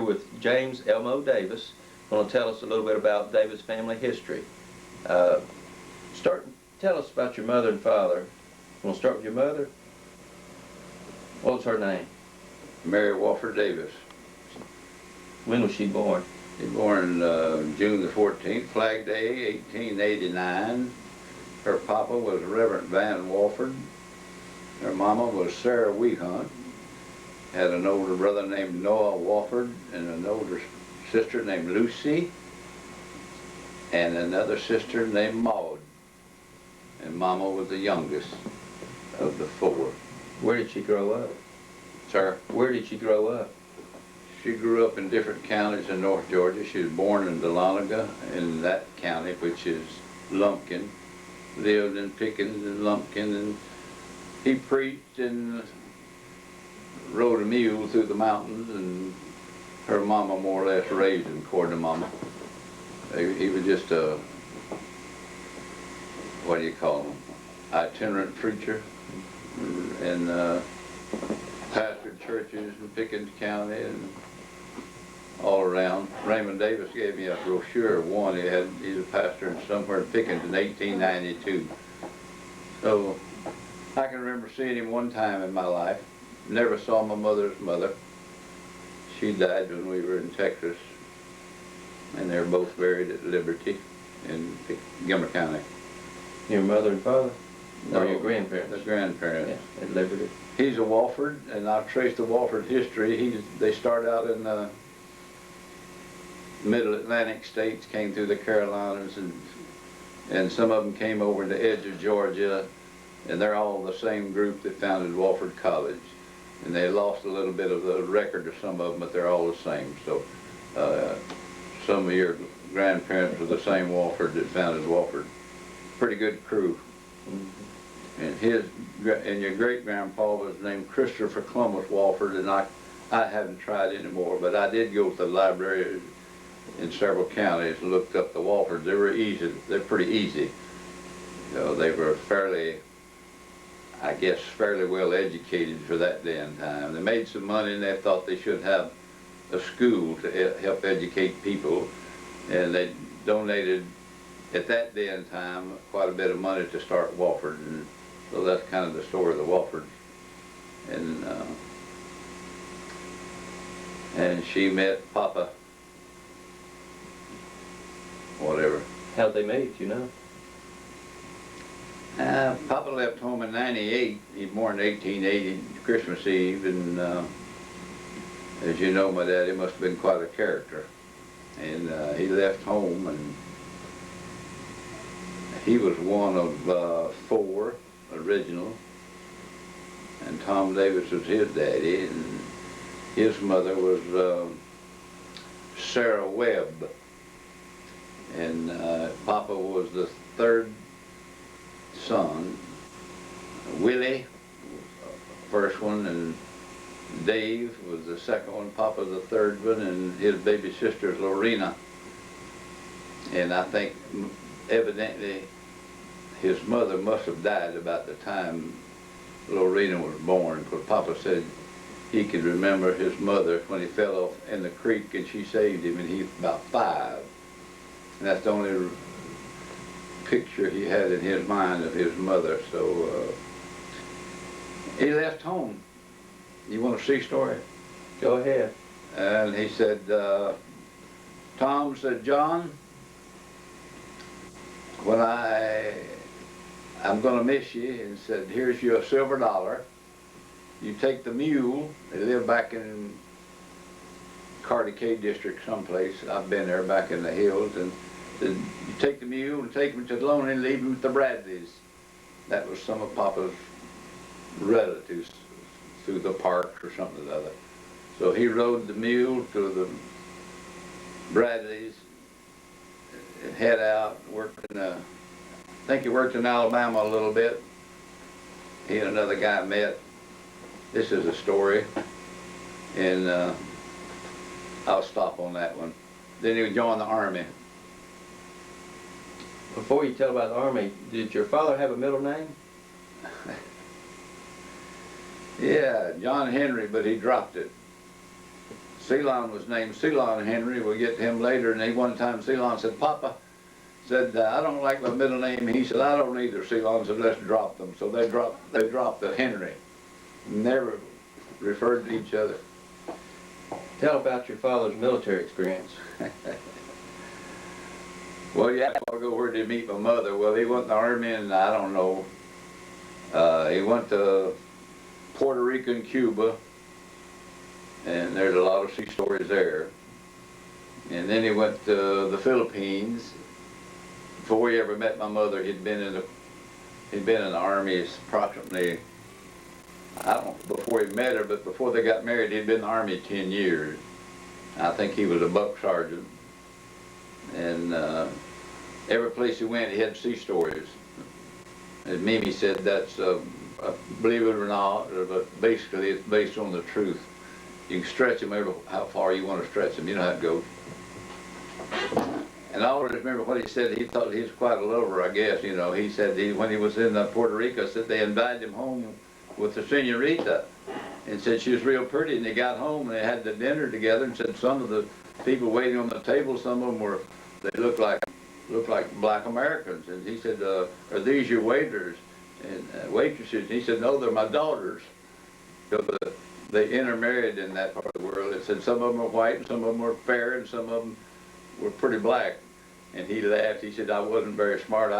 With James Elmo Davis, going to tell us a little bit about Davis family history. Tell us about your mother and father. Want to start with your mother? What was her name? Mary Wofford Davis. When was she born? She was born June the 14th, Flag Day, 1889. Her papa was Reverend Van Wofford. Her mama was Sarah Wehunt. Had an older brother named Noah Wofford and an older sister named Lucy and another sister named Maud. And Mama was the youngest of the four. Where did she grow up? Sir? Where did she grow up? She grew up in different counties in North Georgia. She was born in Dahlonega in that county, which is Lumpkin. Lived in Pickens and Lumpkin, and he preached and rode a mule through the mountains, and her mama more or less raised him, according to Mama. He was just a, what do you call him, itinerant preacher, and pastored churches in Pickens County and all around. Raymond Davis gave me a brochure of one. He's a pastor somewhere in Pickens in 1892. So I can remember seeing him one time in my life. Never saw my mother's mother. She died when we were in Texas, and they're both buried at Liberty in Montgomery County. Your mother and father? No, Or your grandparents? The grandparents. Yeah, at Liberty. He's a Wofford, and I've traced the Wofford history. They start out in the middle Atlantic states, came through the Carolinas, and some of them came over to the edge of Georgia, and they're all the same group that founded Wofford College. And they lost a little bit of the record of some of them, but they're all the same. So some of your grandparents were the same Wofford that founded Wofford. Pretty good crew. Mm-hmm. And your great-grandpa was named Christopher Columbus Wofford, and I haven't tried anymore, but I did go to the library in several counties and looked up the Woffords. They were easy. They're pretty easy. You know, they were fairly, I guess, fairly well educated for that day and time. They made some money, and they thought they should have a school to help educate people, and they donated at that day and time quite a bit of money to start Wofford, and so that's kind of the story of the Woffords. And she met Papa, whatever. How'd they meet, you know? Papa left home in '98. He was born in 1880, Christmas Eve, and as you know, my daddy must have been quite a character. And he left home, and he was one of four original, and Tom Davis was his daddy, and his mother was Sarah Webb, and Papa was the third son. Willie, first one, and Dave was the second one. Papa the third one, and his baby sister is Lorena. And I think evidently his mother must have died about the time Lorena was born, because Papa said he could remember his mother when he fell off in the creek and she saved him, and he was about 5. And that's the only picture he had in his mind of his mother. So he left home. You want to see story? Go ahead. And he said, Tom said, John, when I'm going to miss you, and said, here's your silver $1. You take the mule. They live back in Carty K district someplace. I've been there back in the hills, and said, you take the mule and take him to the Lonely and leave him with the Bradleys. That was some of Papa's relatives through the park or something or the other. So he rode the mule to the Bradleys and head out, worked in I think he worked in Alabama a little bit. He and another guy met. This is a story, and I'll stop on that one. Then he joined the Army. Before you tell about the Army, did your father have a middle name? Yeah, John Henry, but he dropped it. Ceylon was named Ceylon Henry. We'll get to him later. And he one time Ceylon said, Papa, said, I don't like my middle name. He said, I don't either. Ceylon said, let's drop them. So they dropped the Henry. Never referred to each other. Tell about your father's military experience. Well, yeah, I'll go where did he meet my mother? Well, he went in the Army, and I don't know. He went to Puerto Rico and Cuba, and there's a lot of sea stories there. And then he went to the Philippines. Before he ever met my mother, he'd been in the Army approximately, I don't know, before he met her, but before they got married, he'd been in the Army 10 years. I think he was a buck sergeant. And every place he went, he had sea stories. And Mimi said that's, believe it or not, but basically it's based on the truth. You can stretch them how far you want to stretch them. You know how it goes. And I always remember what he said. He thought he was quite a lover, I guess. You know, he said when he was in Puerto Rico, said they invited him home with the senorita, and said she was real pretty. And they got home and they had the dinner together, and said some of the people waiting on the table, some of them they looked like black Americans. And he said, are these your waiters and waitresses? And he said, no, they're my daughters. So they intermarried in that part of the world. It said some of them were white and some of them were fair and some of them were pretty black. And he laughed. He said, I wasn't very smart.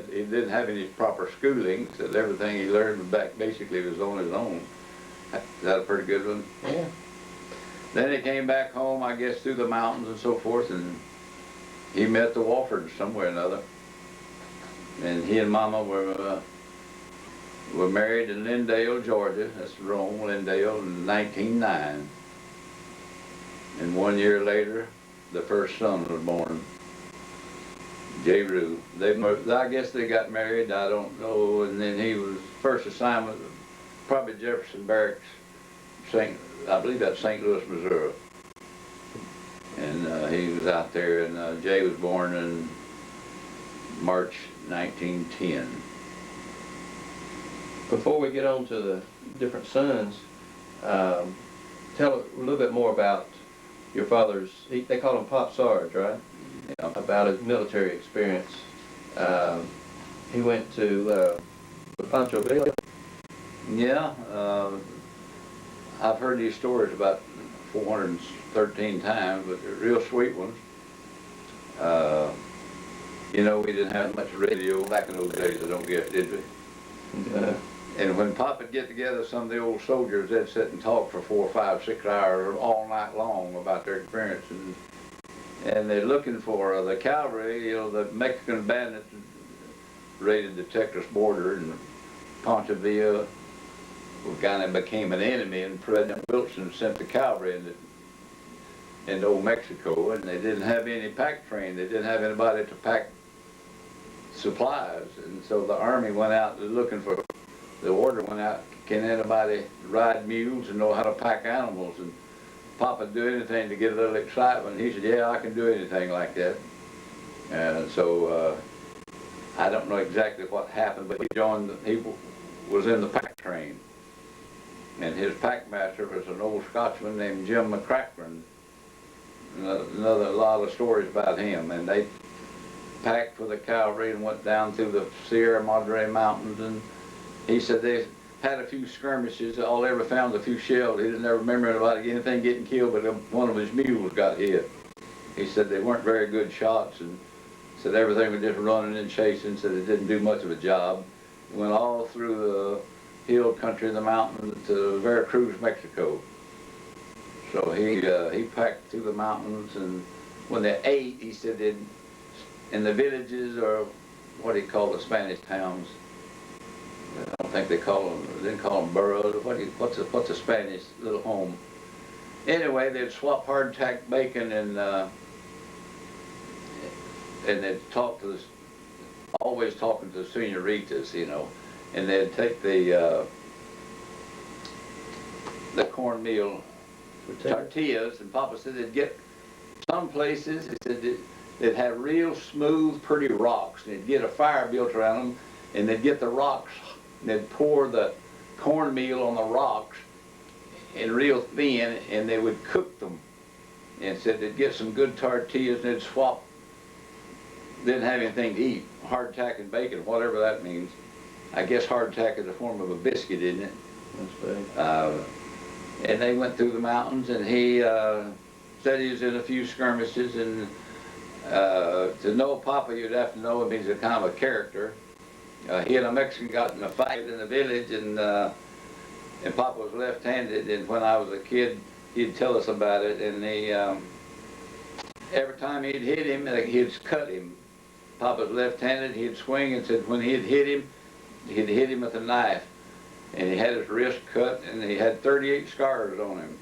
He didn't have any proper schooling. He said everything he learned basically was on his own. Is that a pretty good one? Yeah. Then he came back home, I guess, through the mountains and so forth, and he met the Walfords somewhere or another. And he and Mama were married in Lindale, Georgia. That's Rome, Lindale, in 1909. And 1 year later, the first son was born, J. Rue. I guess they got married, I don't know. And then he was first assignment, probably Jefferson Barracks, I believe that's St. Louis, Missouri. And he was out there, and Jay was born in March 1910. Before we get on to the different sons, tell a little bit more about your father's, they call him Pop Sarge, right? Yeah. About his military experience. He went to Pancho Villa. Yeah, I've heard these stories about 413 times, but they're real sweet ones. You know, we didn't have much radio back in those days, I don't guess, did we? And when Pop would get together, some of the old soldiers, they'd sit and talk for 4, 5, 6 hours all night long about their experiences. And they're looking for the cavalry. You know, the Mexican bandits raided the Texas border, and Ponce Villa kind of became an enemy, and President Wilson sent the cavalry into old Mexico, and they didn't have any pack train. They didn't have anybody to pack supplies, and so the army went out looking for, the order went out, can anybody ride mules and know how to pack animals? And Papa do anything to get a little excitement. He said, yeah, I can do anything like that. And so I don't know exactly what happened, but he was in the pack train. And his pack master was an old Scotsman named Jim McCracken. Another lot of stories about him. And they packed for the cavalry and went down through the Sierra Madre Mountains. And he said they had a few skirmishes. All they ever found was a few shells. He didn't ever remember about anything getting killed, but one of his mules got hit. He said they weren't very good shots, and said everything was just running and chasing, said it didn't do much of a job. It went all through the hill country, the mountains, to Veracruz, Mexico. So he packed through the mountains, and when they ate, he said in the villages, or what he called the Spanish towns, I don't think they didn't call them boroughs. What's a Spanish little home? Anyway, they'd swap hardtack bacon and they'd talk to always talking to the senoritas, you know, and they'd take the cornmeal tortillas, and Papa said they'd get some places, he said they'd have real smooth, pretty rocks, and they'd get a fire built around them, and they'd get the rocks, and they'd pour the cornmeal on the rocks and real thin, and they would cook them and said they'd get some good tortillas and they'd swap. Didn't have anything to eat. Hardtack and bacon, whatever that means. I guess hardtack is a form of a biscuit, isn't it? That's right. And they went through the mountains, and he said he was in a few skirmishes, and to know Papa, you'd have to know him. He's a kind of a character. He and a Mexican got in a fight in the village, and Papa was left-handed, and when I was a kid, he'd tell us about it, and he, every time he'd hit him, he'd cut him. Papa's left-handed, he'd swing, and said when he'd hit him with a knife, and he had his wrist cut, and he had 38 scars on him.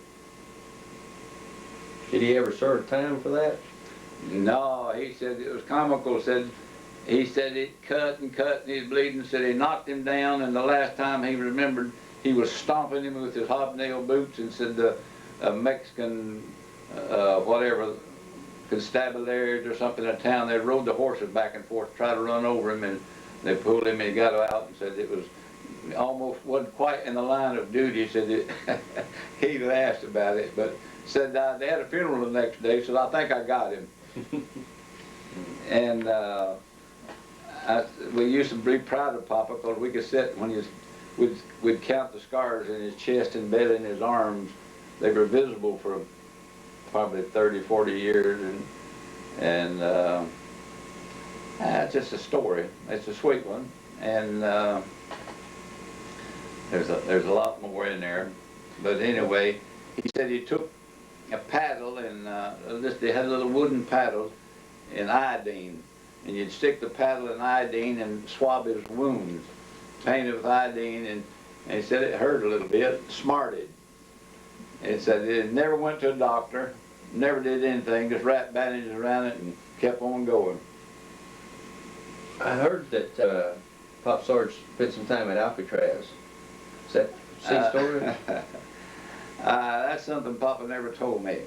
Did he ever serve time for that? No, he said it was comical. He said it cut and cut, and he's bleeding. Said he knocked him down, and the last time he remembered, he was stomping him with his hobnail boots, and said the Mexican, whatever, constabularies or something in town, they rode the horses back and forth, tried to run over him, and they pulled him, and he got out and said it was almost wasn't quite in the line of duty. Said it, he laughed about it, but said they had a funeral the next day, so I think I got him. And we used to be proud of Papa because we could sit when we'd count the scars in his chest and belly and his arms. They were visible for probably 30, 40 years, and it's just a story. It's a sweet one, and there's a lot more in there. But anyway, he said he took a paddle and they had little wooden paddles in iodine, and you'd stick the paddle in iodine and swab his wounds, paint it with iodine, and he said it hurt a little bit, smarted. And he said he never went to a doctor, never did anything, just wrapped bandages around it and kept on going. I heard that Pop Sarge spent some time at Alcatraz. Is that a story? That's something Papa never told me.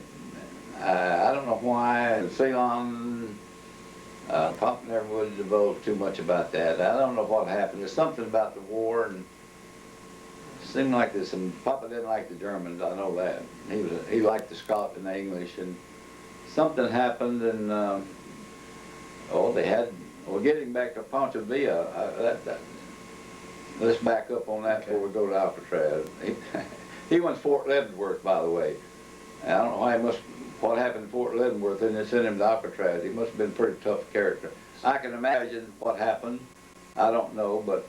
I don't know why. Ceylon, Papa never would divulge too much about that. I don't know what happened. There's something about the war, and it seemed like this. And Papa didn't like the Germans. I know that. He liked the Scotch and the English, and something happened, and they had. Well, getting back to Pancho Villa, let's back up on that before we go to Alcatraz. He went to Fort Leavenworth, by the way. And I don't know what happened in Fort Leavenworth, and they sent him to Alcatraz. He must have been a pretty tough character. I can imagine what happened. I don't know, but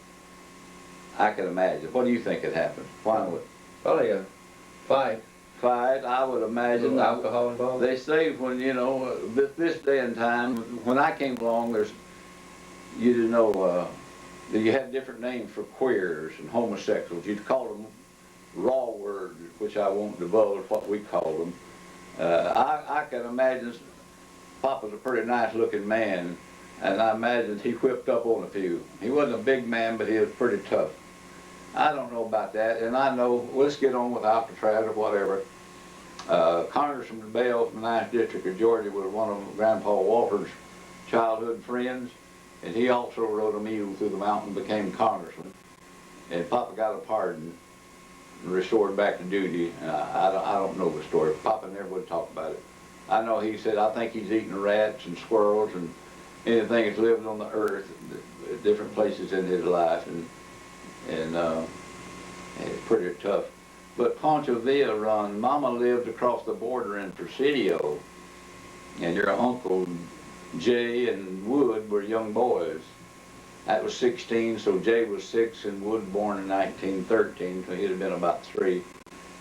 I can imagine. What do you think had happened? Why would? Probably a fight. Fight, I would imagine. Alcohol involved? They say when, this day and time, when I came along, you didn't know, you had different names for queers and homosexuals. You'd call them raw words, which I won't divulge what we call them. I can imagine Papa's a pretty nice looking man, and I imagine he whipped up on a few. He wasn't a big man, but he was pretty tough. I don't know about that, and I know, let's get on with Alcatraz or whatever. Congressman Bell from the 9th District of Georgia was one of Grandpa Walter's childhood friends, and he also rode a mule through the mountain, became congressman, and Papa got a pardon and restored back to duty. I don't know the story. Papa never would talk about it. I know he said, I think he's eaten rats and squirrels and anything that's lived on the earth at different places in his life, and it's pretty tough. But Pancho Villa run, Mama lived across the border in Presidio, and your uncle Jay and Wood were young boys. That was 16, so Jay was 6 and Wood born in 1913, so he'd have been about 3.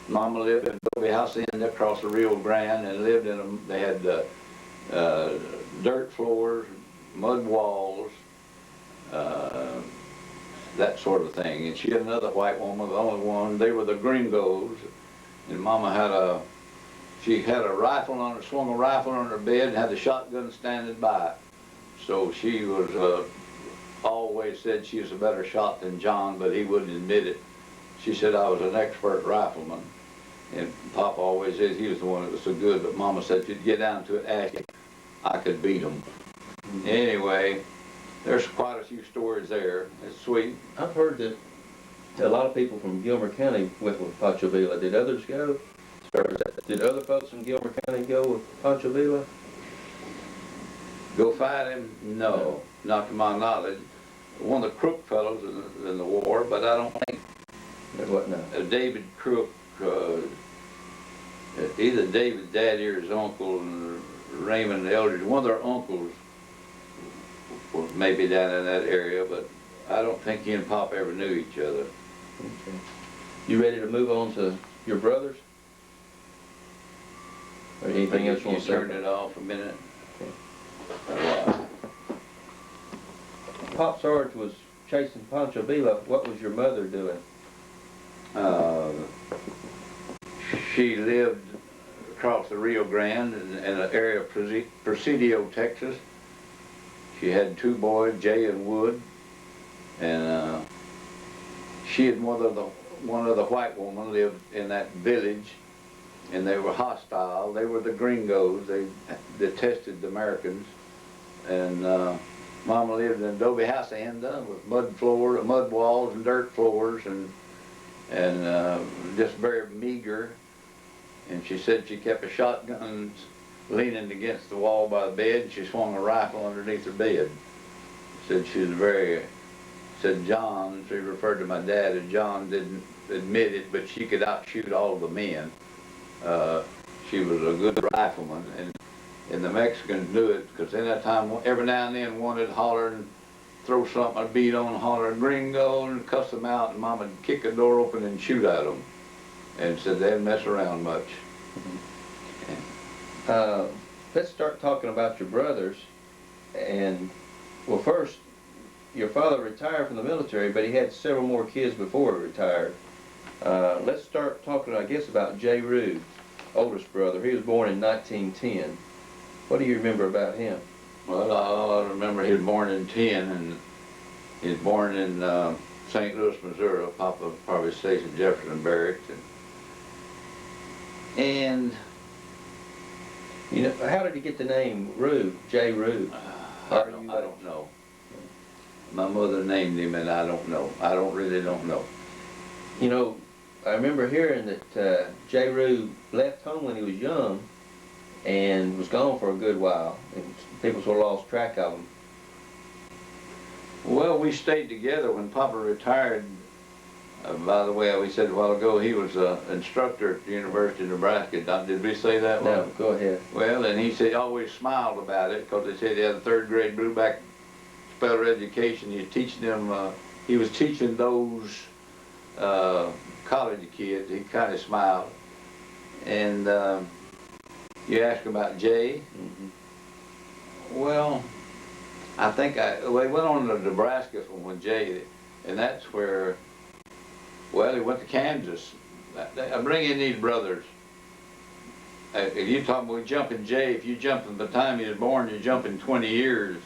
Mama lived in Adobe Hacienda across the Rio Grande, and lived in them. They had dirt floors, mud walls, that sort of thing. And she had another white woman, the only one. They were the Gringos, and Mama had she had a rifle on her, swung a rifle on her bed, and had the shotgun standing by. So she was always said she was a better shot than John, but he wouldn't admit it. She said I was an expert rifleman, and Papa always said he was the one that was so good, but Mama said if you'd get down to it, ask him, I could beat him. Anyway, there's quite a few stories there. It's sweet. I've heard that a lot of people from Gilmer County went with Pancho Villa. Did others go? Did other folks in Gilmer County go with Pancho Villa? Go fight him? No, not to my knowledge. One of the Crook fellows in the war, but I don't think What now? David Crook, either David Daddy or his uncle, and Raymond Eldridge, one of their uncles was maybe down in that area, but I don't think he and Pop ever knew each other. Okay. You ready to move on to your brothers? Or anything else you want to say? Turn it off a minute. Okay. Pop Sarge was chasing Pancho Villa. What was your mother doing? She lived across the Rio Grande in an area of Presidio, Texas. She had 2 boys, Jay and Wood, and she and one other white woman lived in that village, and they were hostile. They were the gringos. They detested the Americans, and Mama lived in an adobe hacienda with mud walls and dirt floors, and just very meager. And she said she kept a shotgun leaning against the wall by the bed. She swung a rifle underneath her bed. Said she was said John, she referred to my dad, and John didn't admit it, but she could outshoot all the men. She was a good rifleman, and the Mexicans knew it, because in that time, every now and then one would holler and throw something, a beat on, holler, gringo, and cuss them out, and Mama would kick the door open and shoot at them. And said they didn't mess around much. Let's start talking about your brothers. And, well, first, your father retired from the military, but he had several more kids before he retired. Let's start talking, I guess, about J. Rue, oldest brother. He was born in 1910. What do you remember about him? Well, I remember he was born in 10, and he was born in St. Louis, Missouri. Papa probably stationed Jefferson Barracks. And you know, how did he get the name Rue, J. Rue? I don't know. My mother named him, and I don't know. I really don't know. You know, I remember hearing that J. Rue left home when he was young and was gone for a good while, and people sort of lost track of him. Well, we stayed together when Papa retired. By the way, we said a while ago, he was an instructor at the University of Nebraska. Did we say that? No, go ahead. Well, and he said he always smiled about it, because they said he had a 3rd grade blueback speller education. He was teaching those college kids. He kind of smiled. And you asked about Jay. Mm-hmm. Well, I think they went on to Nebraska from Jay, and that's where. Well, he went to Kansas. I bring in these brothers. If you talk about jumping Jay, if you jump from the time he was born, you jump in 20 years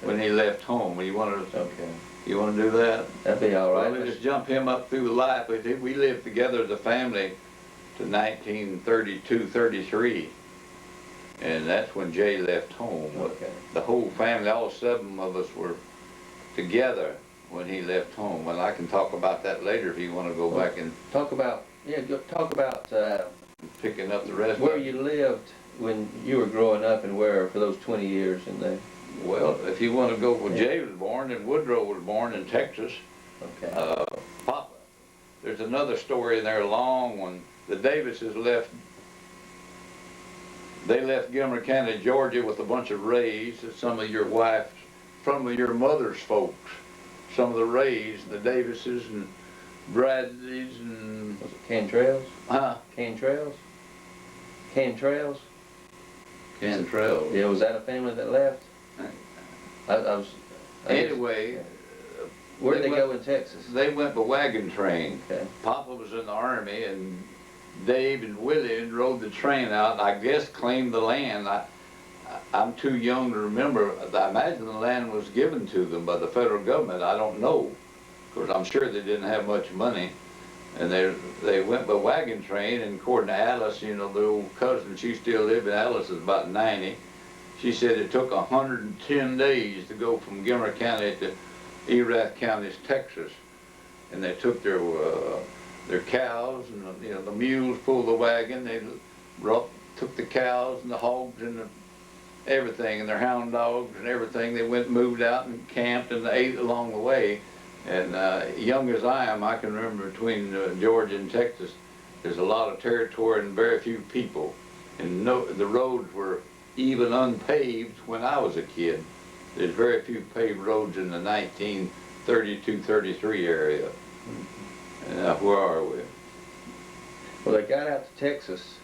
when he left home. You want to? Okay. You want to do that? That'd be all right. Well, we just jump him up through life. We lived together as a family to 1932, 33, and that's when Jay left home. Okay. The whole family, all 7 of us, were together when he left home. Well, I can talk about that later if you want to go back and talk about picking up the rest. Where you lived when you were growing up, and where for those 20 years in there. Well, if you want to go, well, Jay was born, and Woodrow was born in Texas. Okay. Papa. There's another story in there, a long one. The Davises left. They left Gilmer County, Georgia, with a bunch of Rays. Some of your mother's folks. Some of the Rays, the Davises and Bradleys and... Was it Cantrells? Huh? Cantrells? Cantrells? Cantrell. Yeah, was that a family that left? Anyway... Where did they go in Texas? They went by wagon train. Okay. Papa was in the Army, and Dave and Willie rode the train out, I guess claimed the land. I'm too young to remember. I imagine the land was given to them by the federal government. I don't know, because I'm sure they didn't have much money. And they went by wagon train, and according to Alice, you know, the old cousin, she still lived, and Alice is about 90. She said it took 110 days to go from Gilmer County to Erath County, Texas. And they took their their cows, and you know, the mules pulled the wagon. They took the cows and the hogs and everything, and their hound dogs and everything. They went, moved out and camped and ate along the way. And young as I am, I can remember between Georgia and Texas, there's a lot of territory and very few people. And the roads were even unpaved when I was a kid. There's very few paved roads in the 1932, 33 area. And where are we? Well, they got out to Texas.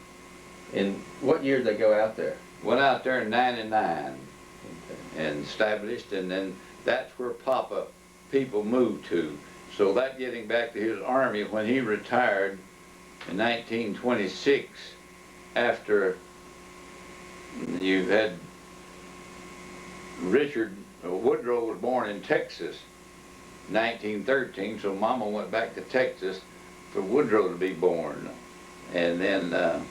In what year did they go out there? Went out there in '99 Okay. and established, and then that's where Papa people moved to. So that getting back to his army, when he retired in 1926, after you had Richard Woodrow was born in Texas, 1913, so Mama went back to Texas for Woodrow to be born. And then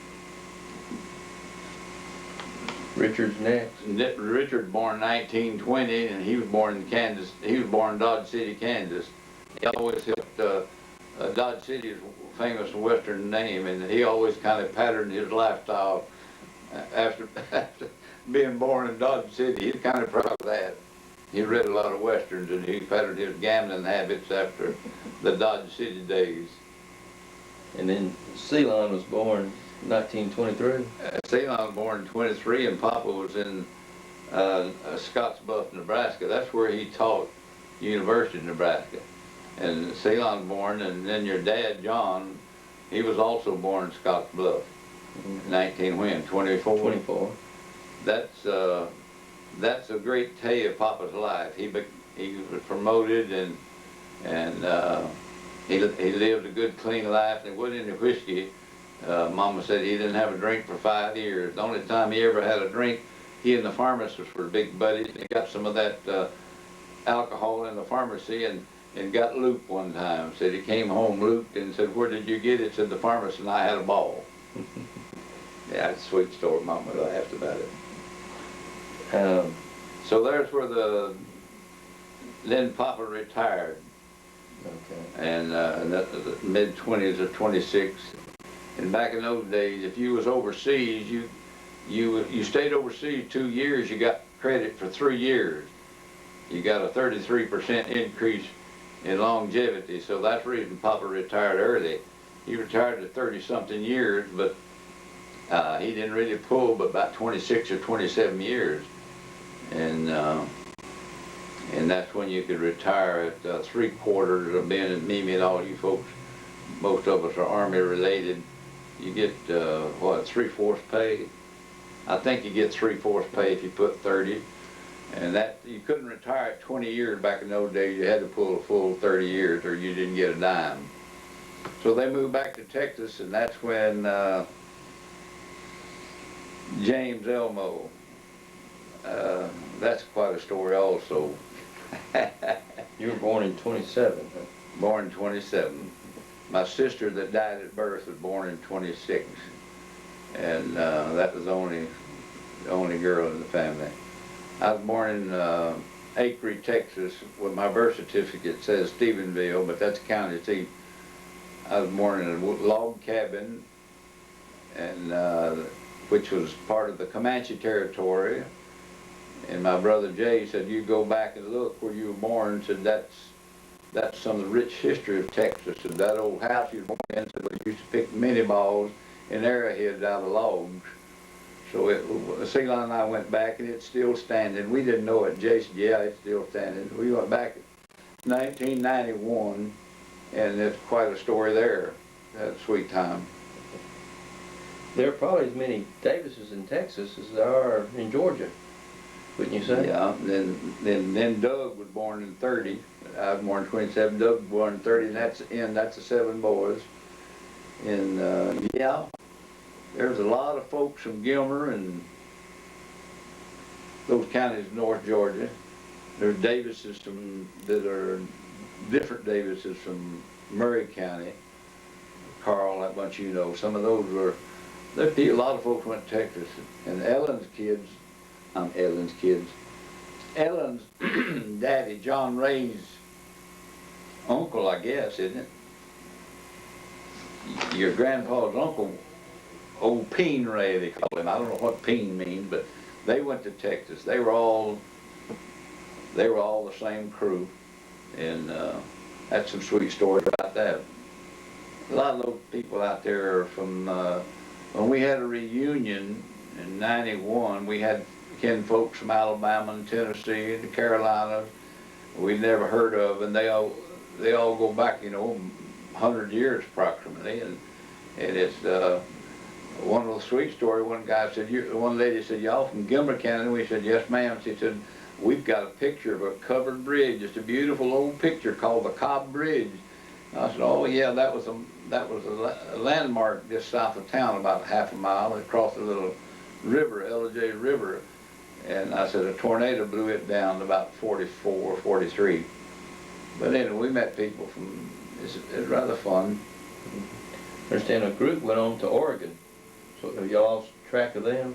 Richard's next. Richard born 1920, and he was born in Kansas. He was born in Dodge City, Kansas. He always helped. Dodge City is a famous Western name, and he always kind of patterned his lifestyle after being born in Dodge City. He's kind of proud of that. He read a lot of Westerns, and he patterned his gambling habits after the Dodge City days. And then Ceylon was born 1923. Ceylon was born in 23, and Papa was in Scottsbluff, Nebraska. That's where he taught, University of Nebraska. And Ceylon born, and then your dad, John, he was also born in Scottsbluff. 24. 24. That's a great day of Papa's life. He was promoted, and he lived a good, clean life. And it wasn't any whiskey. Mama said he didn't have a drink for 5 years. The only time he ever had a drink, he and the pharmacist were big buddies. He got some of that alcohol in the pharmacy and got looped one time. Said he came home looped and said, "Where did you get it?" Said the pharmacist, and I had a ball. Yeah, it's a sweet story. Mama laughed about it. So there's where then Papa retired. Okay. And the mid-20s or 26. And back in those days, if you was overseas, you stayed overseas 2 years, you got credit for 3 years. You got a 33% increase in longevity, so that's the reason Papa retired early. He retired at 30-something years, but he didn't really pull but about 26 or 27 years. And that's when you could retire at 3/4 of being at Mimi, and all you folks, most of us are Army related. You get, 3/4 pay? I think you get 3/4 pay if you put 30. And that, you couldn't retire at 20 years back in those days. You had to pull a full 30 years or you didn't get a dime. So they moved back to Texas, and that's when James Elmo, that's quite a story also. You were born in 27, huh? Born in 27. My sister that died at birth was born in 26. And that was the only girl in the family. I was born in Acre, Texas. Well, my birth certificate says Stephenville, but that's county seat. I was born in a log cabin, and which was part of the Comanche territory. And my brother Jay said, "You go back and look where you were born." Said, that's some of the rich history of Texas. And that old house you were born in, said, we used to pick mini balls and arrowheads out of logs. So Ceylon and I went back, and it's still standing. We didn't know it. Jay said, "Yeah, it's still standing." We went back in 1991, and it's quite a story there. Had a sweet time. There are probably as many Davises in Texas as there are in Georgia, wouldn't you say? Yeah. Then Doug was born in 30. I was born in 27. Doug was born in 30, and that's the 7 boys. And yeah. There's a lot of folks from Gilmer and those counties in North Georgia. There's Davises that are different Davises from Murray County. Carl, that bunch you know. Some of those were, a lot of folks went to Texas. And Ellen's daddy, John Ray's uncle, I guess, isn't it? your grandpa's uncle, old Peen Ray they call him. I don't know what Peen means, but they went to Texas. They were all the same crew, and that's some sweet stories about that. A lot of those people out there are from, when we had a reunion in '91, we had kin folks from Alabama and Tennessee and the Carolinas we'd never heard of, and they all go back, 100 years approximately, and it's one of the sweet stories. One guy said, one lady said, "Y'all from Gilmer County?" We said, "Yes, ma'am." She said, "We've got a picture of a covered bridge. It's a beautiful old picture called the Cobb Bridge." I said, "Oh yeah, that was a landmark just south of town, about half a mile across the little river, LJ River." And I said, a tornado blew it down about 44, 43. But anyway, we met people from, it's rather fun. I understand a group went on to Oregon. So have y'all lost track of them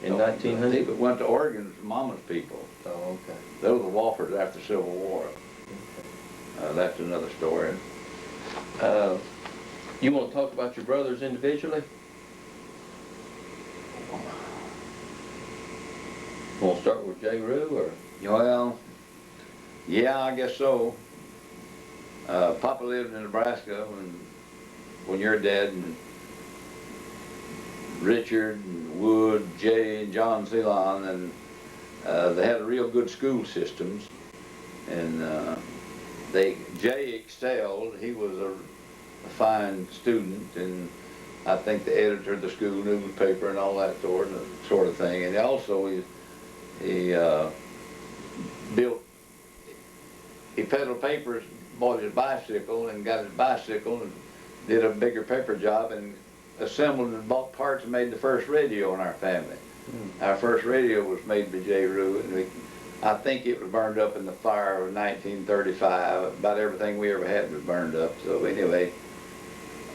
in 1900? People went to Oregon, Mama's people. Oh, okay. They were the Woffers after the Civil War. That's another story. You want to talk about your brothers individually? Want to start with J. Rue, or? Well, yeah, I guess so. Papa lived in Nebraska when your dad and Richard and Wood, Jay and John Ceylon, and they had a real good school systems, and Jay excelled. He was a fine student, and I think the editor of the school newspaper and all that sort of thing. And he peddled papers, bought his bicycle and got his bicycle and did a bigger paper job and assembled and bought parts and made the first radio in our family. Our first radio was made by J. Rue, and I think it was burned up in the fire of 1935. About everything we ever had was burned up. So anyway,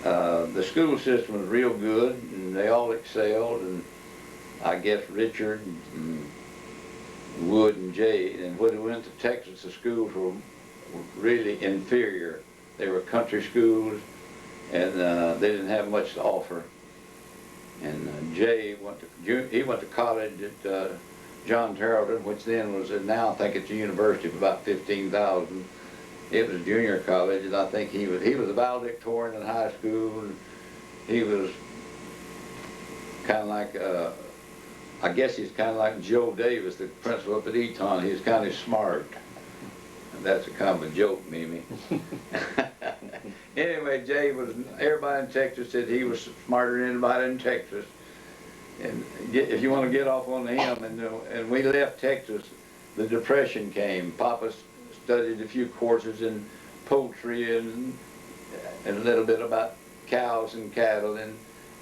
the school system was real good, and they all excelled, and I guess Richard and Wood and Jay, and when we went to Texas, the schools were really inferior. They were country schools, and they didn't have much to offer. And Jay went to college at John Tarleton, which then was, and now I think it's a university for about 15,000. It was junior college, and I think he was a valedictorian in high school, and he was kind of like I guess he's kind of like Joe Davis, the principal up at Eton. He's kind of smart. And that's a kind of a joke, Mimi. Anyway, Jay everybody in Texas said he was smarter than anybody in Texas. And if you want to get off on him, and we left Texas, the Depression came. Papa studied a few courses in poultry and a little bit about cows and cattle, and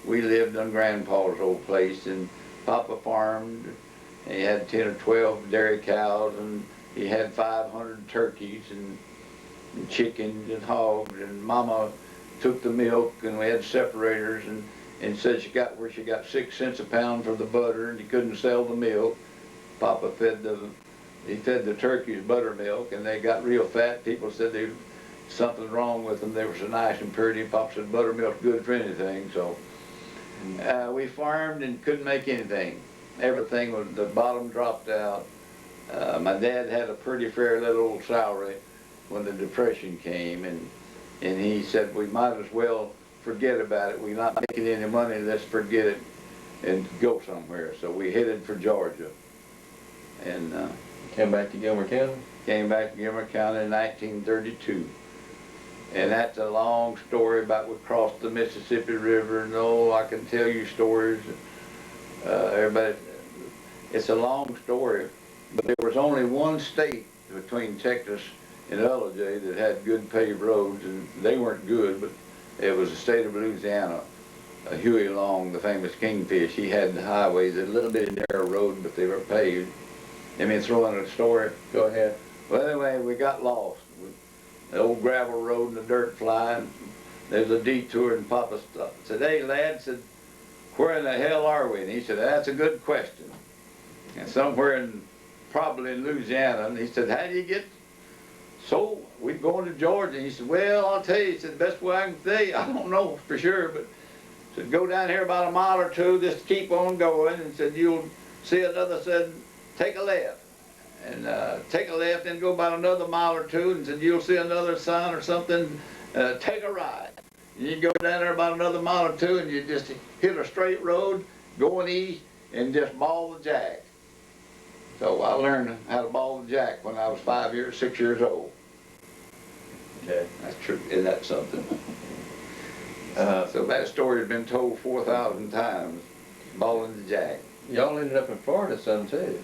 we lived on Grandpa's old place, and Papa farmed. He had 10 or 12 dairy cows, and he had 500 turkeys and chickens and hogs, and Mama took the milk, and we had separators, and said she got 6 cents a pound for the butter, and he couldn't sell the milk. Papa fed the turkeys buttermilk, and they got real fat. People said something wrong with them. They were so nice and pretty. Papa said buttermilk's good for anything. So we farmed and couldn't make anything. Everything was, the bottom dropped out. My dad had a pretty fair little old salary when the Depression came, and he said we might as well forget about it. We're not making any money, let's forget it and go somewhere. So we headed for Georgia, and Came back to Gilmer County? Came back to Gilmer County in 1932. And that's a long story about we crossed the Mississippi River, and I can tell you stories. Everybody, it's a long story, but there was only one state between Texas and LJ that had good paved roads, and they weren't good, but it was the state of Louisiana. Huey Long, the famous kingfish, he had the highways, a little bit of narrow road, but they were paved. I mean, throw in a story. Go ahead. Well, anyway, we got lost. The old gravel road and the dirt flying. There's a detour, and Papa said, "Hey, lad," said, "where in the hell are we?" And he said, "That's a good question." And somewhere probably in Louisiana, and he said, "How do you get so we're going to Georgia. And he said, well, I'll tell you, he said, the best way I can tell you, I don't know for sure, but said, go down here about a mile or two, just keep on going, and said, you'll see another, said, take a left. And take a left and go about another mile or two, and said, you'll see another sign or something, take a right. And you go down there about another mile or two, and you just hit a straight road, going east, and just ball the jack. So I learned how to ball the jack when I was 6 years old. Okay. That's true. Isn't that something? So that story has been told 4,000 times, balling the jack. Y'all ended up in Florida some too.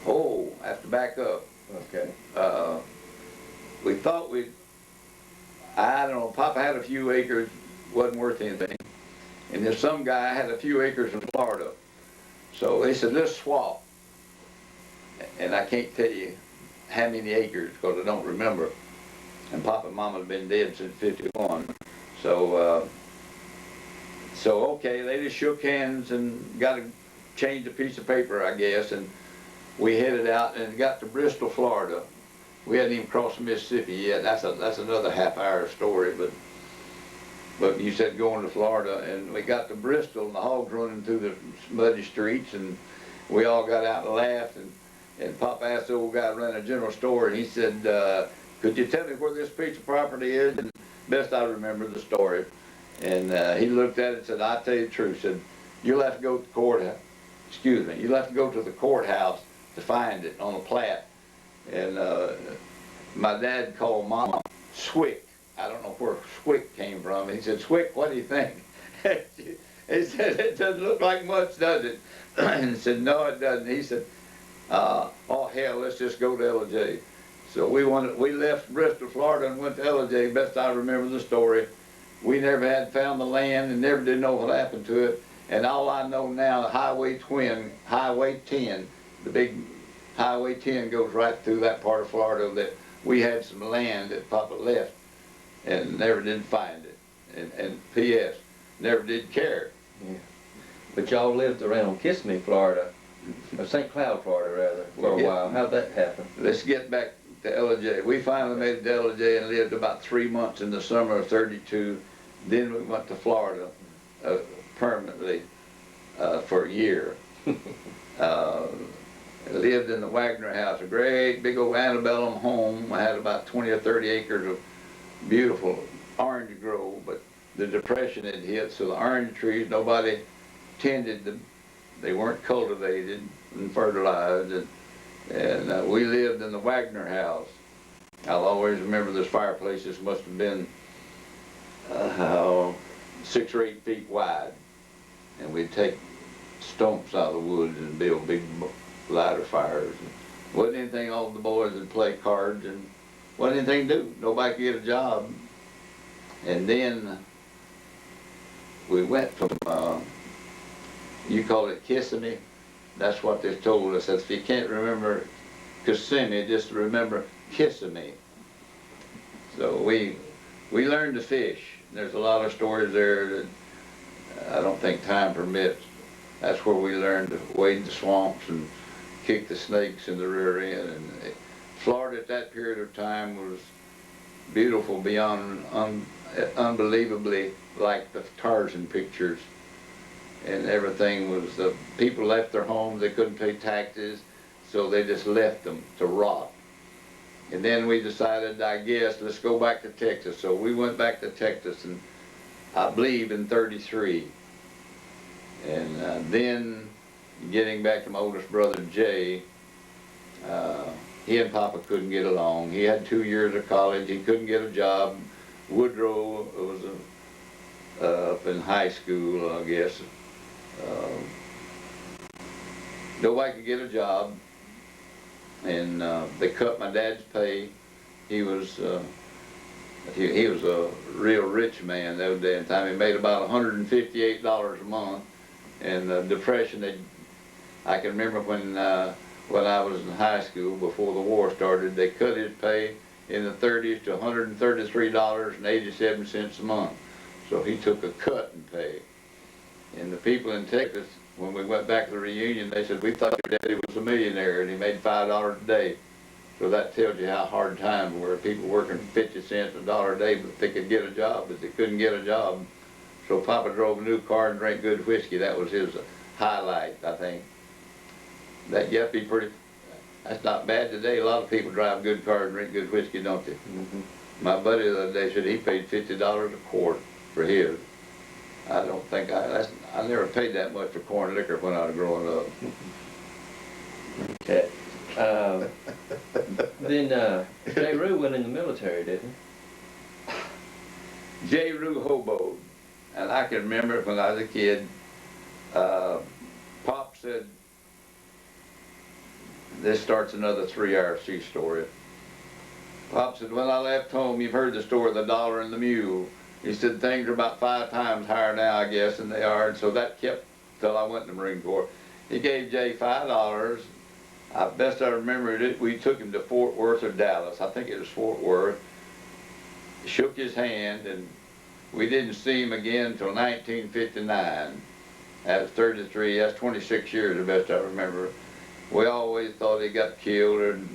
Oh, I have to back up. Okay. We thought I don't know, Papa had a few acres, wasn't worth anything. And there's some guy had a few acres in Florida. So they said, let's swap. And I can't tell you how many acres, because I don't remember. And Papa and Mama have been dead since '51. So okay, they just shook hands and got to change a piece of paper, I guess, and we headed out and got to Bristol, Florida. We hadn't even crossed the Mississippi yet. That's another half-hour story, but you said going to Florida, and we got to Bristol, and the hogs running through the muddy streets, and we all got out and laughed, and Papa asked the old guy who ran a general store, and he said, could you tell me where this piece of property is? And best I remember the story. And he looked at it and said, I'll tell you the truth. Said, you'll have to go to the courthouse. Excuse me, you'll have to go to the courthouse to find it on a plat. And my dad called Mom Swick. I don't know where Swick came from. He said, Swick, what do you think? He said, it doesn't look like much, does it? And he said, no, it doesn't. He said, oh hell, let's just go to LJ. So we left Bristol, Florida, and went to LJ. Best I remember the story. We never had found the land and never did know what happened to it. And all I know now, Highway 10, the big Highway 10 goes right through that part of Florida, that we had some land that Papa left and never did find it. And P.S., never did care. Yeah. But y'all lived around Kissimmee, Florida, or St. Cloud, Florida, rather, for a while. How'd that happen? Let's get back to LJ. We finally made it to LJ and lived about 3 months in the summer of '32. Then we went to Florida permanently for a year. Lived in the Wagner house, a great big old antebellum home. I had about 20 or 30 acres of beautiful orange grove, but the Depression had hit, so the orange trees, nobody tended them. They weren't cultivated and fertilized, and we lived in the Wagner house. I'll always remember this fireplace. This must have been 6 or 8 feet wide, and we'd take stumps out of the woods and build big lighter fires. Wasn't anything, all the boys would play cards, and wasn't anything to do. Nobody could get a job. And then we went from, you call it Kissimmee, that's what they told us. If you can't remember Kissimmee, just remember Kissimmee. So we learned to fish. There's a lot of stories there that I don't think time permits. That's where we learned to wade the swamps and kick the snakes in the rear end. And Florida at that period of time was beautiful beyond unbelievably like the Tarzan pictures. And everything was, people left their homes, they couldn't pay taxes, so they just left them to rot. And then we decided, I guess, let's go back to Texas. So we went back to Texas, and I believe in '33. And then, getting back to my oldest brother, Jay, he and Papa couldn't get along. He had 2 years of college, he couldn't get a job. Woodrow was up in high school, I guess. Nobody could get a job, and they cut my dad's pay. He was a real rich man that day and time. He made about $158 a month, and the Depression. I can remember when I was in high school before the war started, they cut his pay in the 30s to $133.87 a month. So he took a cut in pay. And the people in Texas, when we went back to the reunion, they said, we thought your daddy was a millionaire and he made $5 a day. So that tells you how hard times were. People working 50 cents, $1 a day, but they could get a job, but they couldn't get a job. So Papa drove a new car and drank good whiskey. That was his highlight, I think. That yuppie pretty, that's not bad today. A lot of people drive good cars and drink good whiskey, don't they? Mm-hmm. My buddy the other day said he paid $50 a quart for his. I don't think I never paid that much for corn liquor when I was growing up. Okay. Then J. Rue went in the military, didn't J. Rue hoboed, and I can remember when I was a kid, Pop said, this starts another 3-hour sea story. Pop said, when I left home, you've heard the story of the dollar and the mule. He said, things are about 5 times higher now, I guess, than they are, and so that kept till I went in the Marine Corps. He gave Jay $5. Best I remember it, we took him to Fort Worth or Dallas. I think it was Fort Worth. Shook his hand, and we didn't see him again until 1959. That was 33, that's 26 years, the best I remember. We always thought he got killed in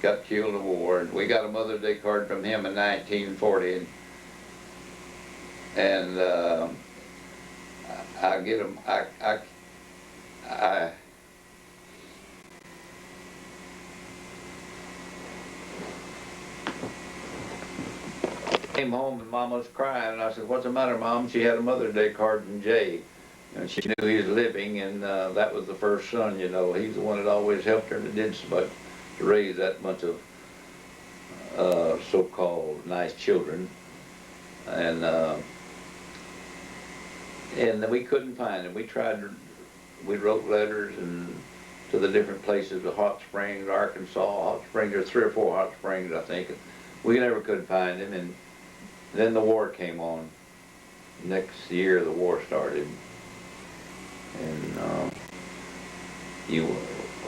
the war. And we got a Mother's Day card from him in 1940. And I get him, I came home and Mama was crying, and I said, what's the matter, Mom? She had a Mother's Day card from Jay, and she knew he was living, and that was the first son, you know. He's the one that always helped her and did so much to raise that bunch of so-called nice children. And we couldn't find him. We wrote letters and to the different places, the Hot Springs, Arkansas, Hot Springs, there's 3 or 4 Hot Springs, I think. We never could find him, and then the war came on. Next year, the war started. And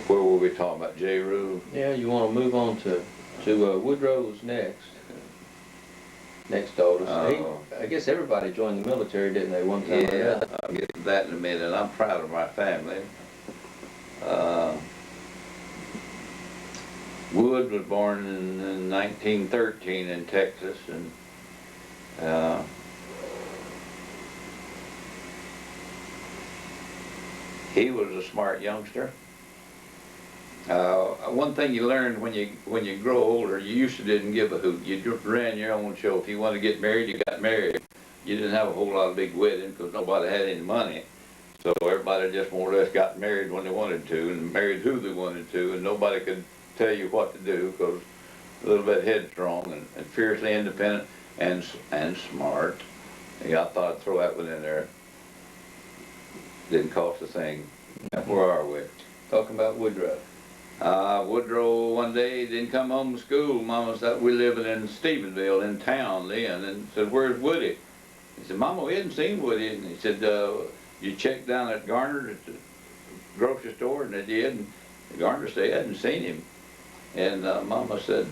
where were we talking about? J. Rue? Yeah, you want to move on to Woodrow's next oldest. I guess everybody joined the military, didn't they, one time or Yeah, another? I'll get to that in a minute. I'm proud of my family. Wood was born in 1913 in Texas, and he was a smart youngster. One thing you learn when you grow older, you used to didn't give a hoot. You ran your own show. If you wanted to get married, you got married. You didn't have a whole lot of big wedding because nobody had any money. So everybody just more or less got married when they wanted to, and married who they wanted to, and nobody could tell you what to do because a little bit headstrong and fiercely independent and smart. Yeah, I thought I'd throw that one in there. Didn't cost a thing. Where are we? Talking about Woodrow. Woodrow one day didn't come home from school. Mama said, we living in Stephenville in town then, and said, where's Woody? He said, Mama, we hadn't seen Woody. And he said, you checked down at Garner at the grocery store, and they did, and Garner said he hadn't seen him. And Mama said,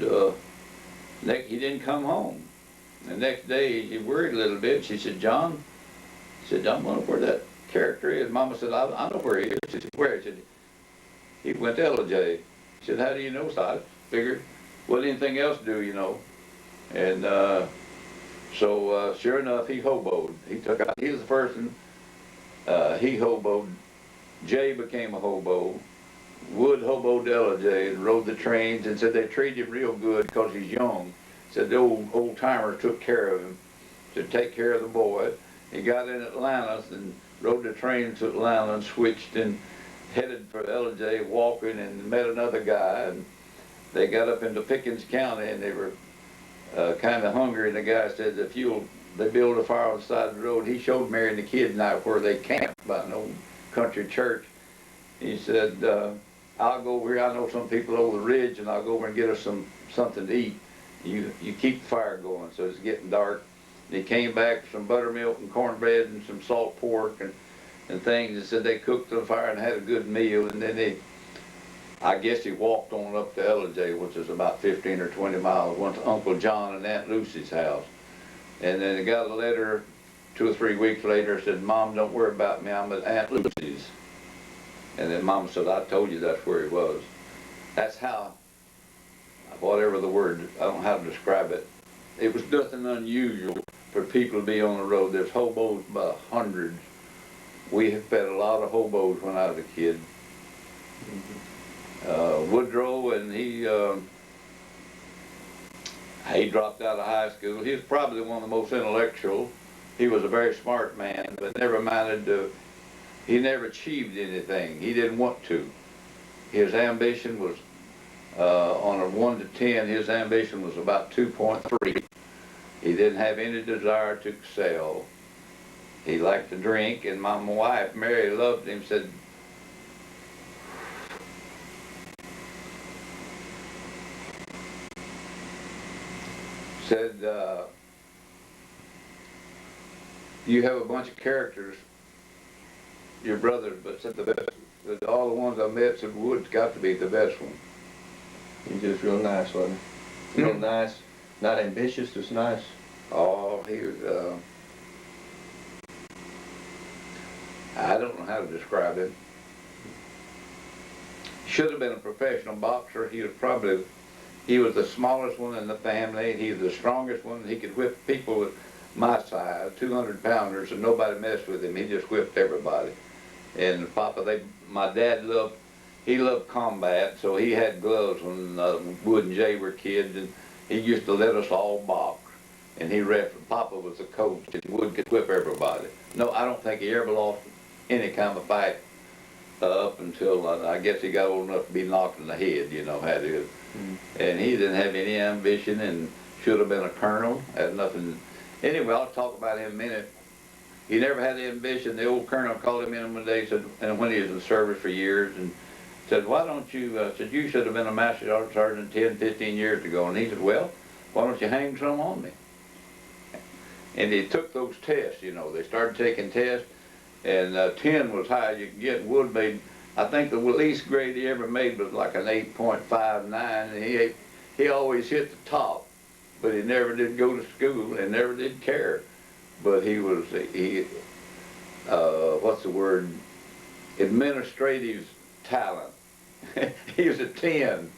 he didn't come home. The next day, she worried a little bit. She said, John, I wonder where that character is. Mama said, I know where he is. She said, where? She said, he went to LJ. She said, how do you know? So I figured, what anything else do you know? And so sure enough, he hoboed. He was the first one. He hoboed. Jay became a hobo. Wood hoboed LJ and rode the trains and said they treated him real good because he's young. Said the old timers took care of him, to take care of the boy. He got in Atlanta and rode the train to Atlanta and switched and headed for LJ, walking, and met another guy, and they got up into Pickens County, and they were kind of hungry, and the guy said, they build a fire on the side of the road. He showed Mary and the kid night where they camped by an old country church. He said, I'll go over here, I know some people over the ridge, and I'll go over and get us something to eat. You keep the fire going. So it's getting dark. And he came back with some buttermilk and cornbread and some salt pork and things, and said they cooked the fire and had a good meal, and then I guess he walked on up to LJ, which is about 15 or 20 miles, went to Uncle John and Aunt Lucy's house. And then he got a letter 2 or 3 weeks later, said, Mom, don't worry about me, I'm at Aunt Lucy's. And then Mama said, I told you that's where he was. That's how whatever the word, I don't know how to describe it. It was nothing unusual for people to be on the road. There's hobos by hundreds. We have fed a lot of hobos when I was a kid. Woodrow, and he dropped out of high school. He was probably one of the most intellectual. He was a very smart man, but never minded to, he never achieved anything. He didn't want to. His ambition was, on a 1 to 10, his ambition was about 2.3. He didn't have any desire to excel. He liked to drink, and my wife, Mary, loved him, said, you have a bunch of characters, your brothers, but said the best, all the ones I met said Wood's got to be the best one. He's just real nice, wasn't he? Real nice, not ambitious, just nice. Oh, he was, I don't know how to describe him. Should have been a professional boxer. He was the smallest one in the family. He was the strongest one. He could whip people with my size, 200-pounders, and nobody messed with him. He just whipped everybody. And my dad loved combat, so he had gloves when Wood and Jay were kids, and he used to let us all box. And Papa was the coach, and Wood could whip everybody. No, I don't think he ever lost any kind of fight up until I guess he got old enough to be knocked in the head, you know, had to. And he didn't have any ambition and should have been a colonel, had nothing. Anyway, I'll talk about him in a minute. He never had the ambition. The old colonel called him in one day, said, and when he was in service for years, and said, why don't you, said, you should have been a master sergeant 10, 15 years ago. And he said, well, why don't you hang some on me? And he took those tests, you know. They started taking tests, and 10 was high you could get. Wood made, I think the least grade he ever made was like an 8.59, and he always hit the top, but he never did go to school and never did care. But what's the word, administrative talent. He was a 10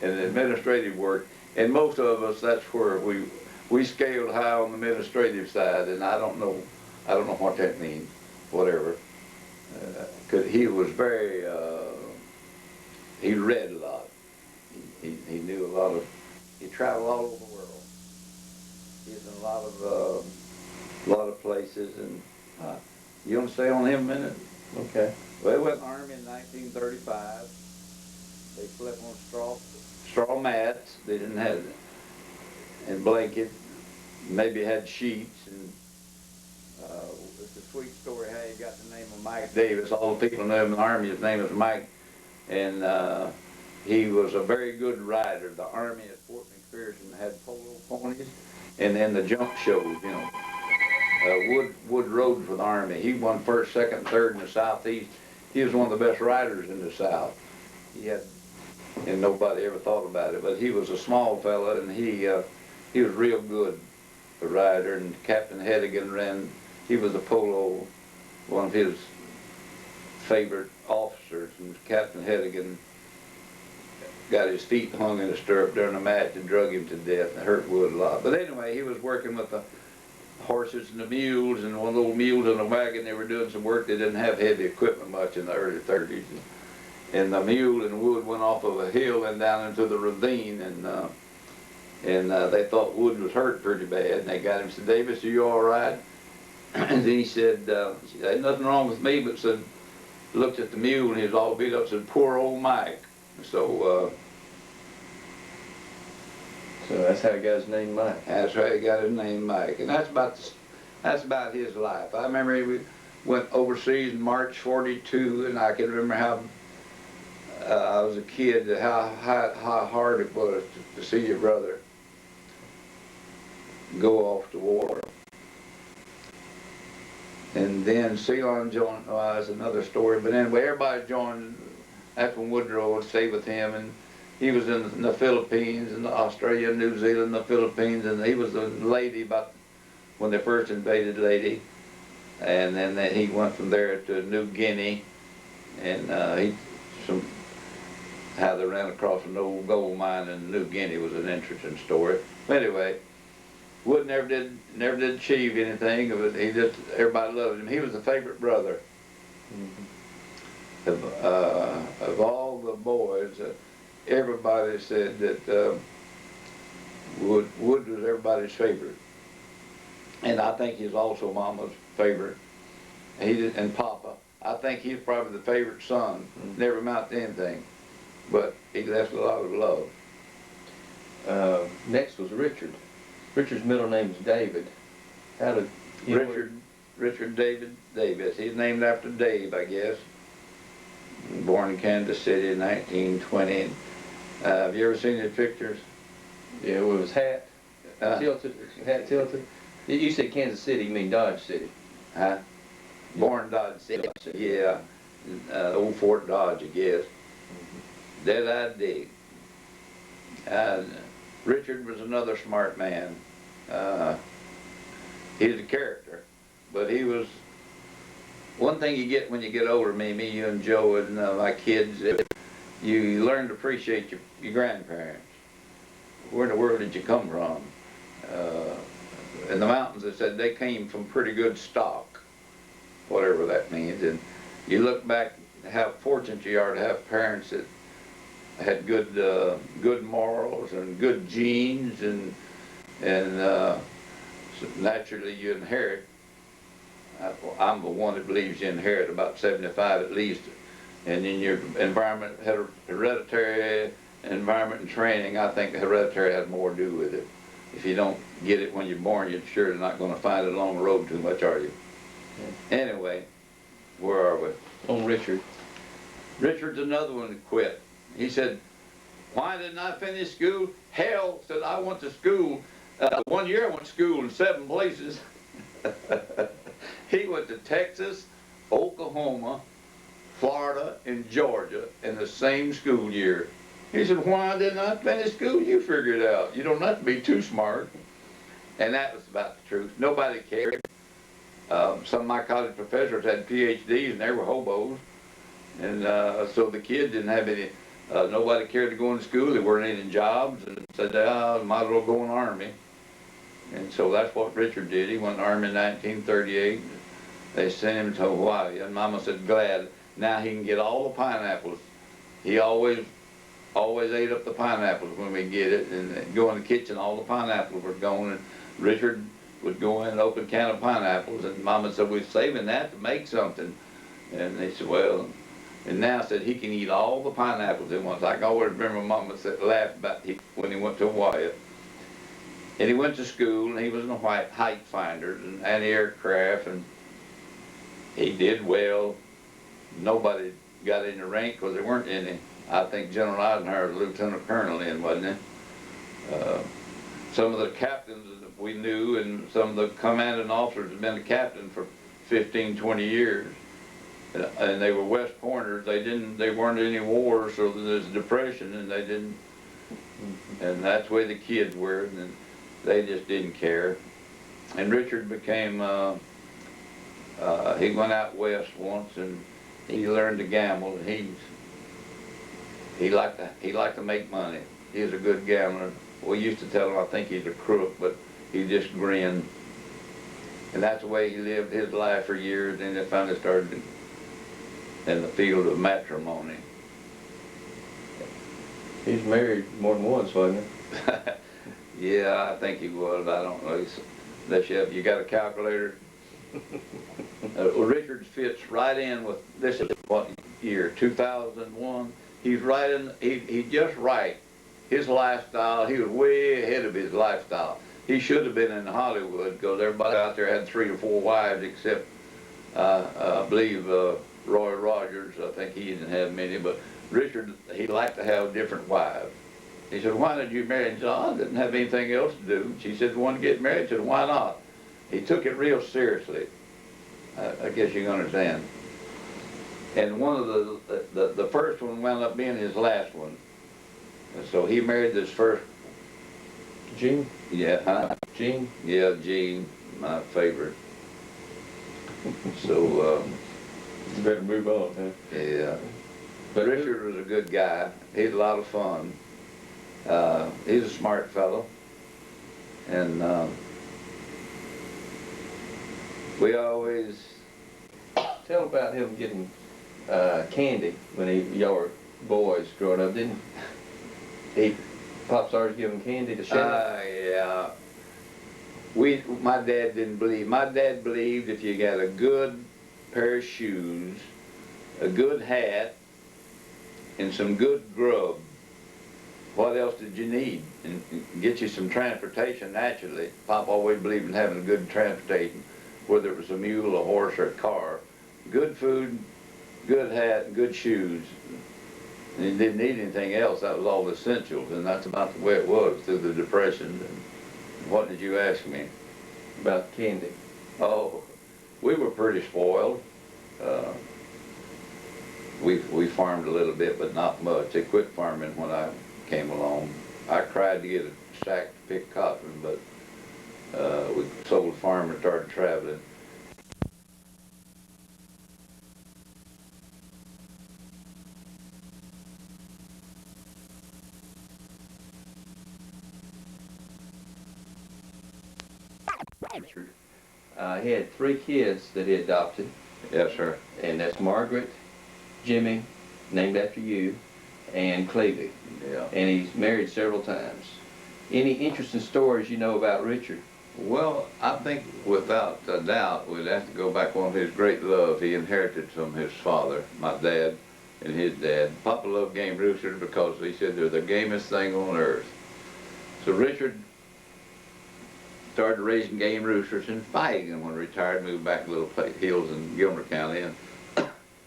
in administrative work, and most of us, that's where we scaled high on the administrative side, and I don't know what that means, whatever. 'Cause he was very, he read a lot. He knew a lot he traveled all over the world. He was in a lot of places, and you want to stay on him a minute? Okay. Well, he went in the Army in 1935. They slept on straw mats. They didn't have, and blankets. Maybe had sheets, and it's a sweet story how he got the name of Mike Davis. All the people knew him in the Army. His name was Mike, and he was a very good rider. The Army at Fort McPherson had polo ponies, and then the jump shows, you know. Wood rode for the Army. He won first, second, third in the Southeast. He was one of the best riders in the South. And nobody ever thought about it, but he was a small fella, and he was real good, a rider. And Captain Hedigan he was a polo, one of his favorite officers, and Captain Hedigan got his feet hung in a stirrup during a match and drug him to death and hurt Wood a lot. But anyway, he was working with the horses and the mules, and one of those mules in a wagon. They were doing some work. They didn't have heavy equipment much in the early 30s. And the mule and Wood went off of a hill and down into the ravine, and they thought Wood was hurt pretty bad. And they got him, said, Davis, are you all right? And then he said, there's nothing wrong with me, but said, looked at the mule, and he was all beat up, said, poor old Mike. So that's how he got his name, Mike. That's how he got his name, Mike. And that's about his life. I remember he went overseas in March '42, and I can remember how I was a kid, how hard it was to see your brother go off to war. And then Ceylon joined, that's another story, but anyway, everybody joined. That's when Woodrow would stay with him, and he was in the Philippines, and Australia, New Zealand, the Philippines, and he was a lady about when they first invaded Leyte. And then he went from there to New Guinea, and how they ran across an old gold mine in New Guinea was an interesting story. But anyway, Wood never did achieve anything. He just, everybody loved him. He was the favorite brother. Of all the boys, everybody said that Wood was everybody's favorite. And I think he's also Mama's favorite. And Papa. I think he's probably the favorite son. Never amounted to anything. But he left a lot of love. Next was Richard. Richard's middle name is David. How did Richard David Davis. He's named after Dave, I guess. Born in Kansas City in 1920. Have you ever seen his pictures? Yeah, with his hat tilted. Hat tilted. You said Kansas City, you mean Dodge City? Huh? Born in Dodge City. Yeah. Old Fort Dodge, I guess. Dead-eyed dig. Richard was another smart man. He's a character, but he was, one thing you get when you get older, Mimi, you and Joe and my kids, you learn to appreciate your grandparents. Where in the world did you come from? In the mountains, they said they came from pretty good stock, whatever that means. And you look back how fortunate you are to have parents that had good morals and good genes, and so naturally you inherit. I'm the one that believes you inherit about 75 at least, and in your environment, hereditary environment and training, I think hereditary has more to do with it. If you don't get it when you're born, you're sure not going to find it along the road too much, are you? Yeah. Anyway, where are we? On Richard. Richard's another one that quit. He said, why didn't I finish school? Hell, said I went to school. 1 year I went to school in 7 places. He went to Texas, Oklahoma, Florida, and Georgia in the same school year. He said, why didn't I finish school? You figure it out. You don't have to be too smart. And that was about the truth. Nobody cared. Some of my college professors had PhDs and they were hobos. And so the kids didn't have any, nobody cared to go into school. They weren't any jobs, and said, might as well go in the Army. And so that's what Richard did. He went in the Army in 1938. They sent him to Hawaii, and Mama said, glad, now he can get all the pineapples. He always ate up the pineapples when we get it, and go in the kitchen, all the pineapples were gone, and Richard would go in and open a can of pineapples, and Mama said, we're saving that to make something. And they said, well, and now said he can eat all the pineapples at once. I can always remember Mama said, laughed about when he went to Hawaii. And he went to school, and he was in a height finders and anti-aircraft, and he did well. Nobody got in the rank because there weren't any. I think General Eisenhower was Lieutenant Colonel then, wasn't he? Some of the captains that we knew, and some of the commanding officers had been a captain for 15, 20 years. And they were West Pointers. They weren't in any wars, so there's depression, and they didn't. And that's the way the kids were, and they just didn't care. And Richard became, he went out west once, and he learned to gamble. He liked to make money. He was a good gambler. We used to tell him, I think he's a crook, but he just grinned. And that's the way he lived his life for years, and they finally started in the field of matrimony. He's married more than once, wasn't he? Yeah, I think he was. I don't know. Unless you got a calculator. Well, Richard fits right in with, this is what year, 2001. He's right in, he's just right. His lifestyle, he was way ahead of his lifestyle. He should have been in Hollywood, because everybody out there had 3 or 4 wives, except I believe Roy Rogers. I think he didn't have many, but Richard, he liked to have different wives. He said, why did you marry John? I didn't have anything else to do. She said, want to get married? He said, why not? He took it real seriously. I guess you can understand. And one of the first one wound up being his last one. And so he married this first. Jean? Yeah, huh? Jean? Yeah, Jean, my favorite. So, you better move on, huh? yeah. But Richard was a good guy. He's a lot of fun. He's a smart fellow. And we always... Tell about him getting candy when y'all were boys growing up. Didn't he? Pops always give him candy to share. Yeah. My dad didn't believe. My dad believed if you got a good pair of shoes, a good hat, and some good grub, what else did you need? And get you some transportation naturally. Pop always believed in having good transportation, whether it was a mule, a horse, or a car. Good food, good hat, and good shoes. And you didn't need anything else. That was all the essentials, and that's about the way it was through the Depression. And what did you ask me? About candy. Oh, we were pretty spoiled. We farmed a little bit, but not much. They quit farming when I came along. I tried to get a sack to pick cotton, but we sold the farm and started traveling. He had 3 kids that he adopted, Yes, sir. and that's Margaret, Jimmy, named after you, and Clevie. Yeah. And he's married several times. Any interesting stories you know about Richard? Well, I think without a doubt we'd have to go back on his great love he inherited from his father, my dad, and his dad. Papa loved game roosters because he said they're the gamest thing on earth. So Richard started raising game roosters and fighting them when he retired, moved back to Little Hills in Gilmer County. And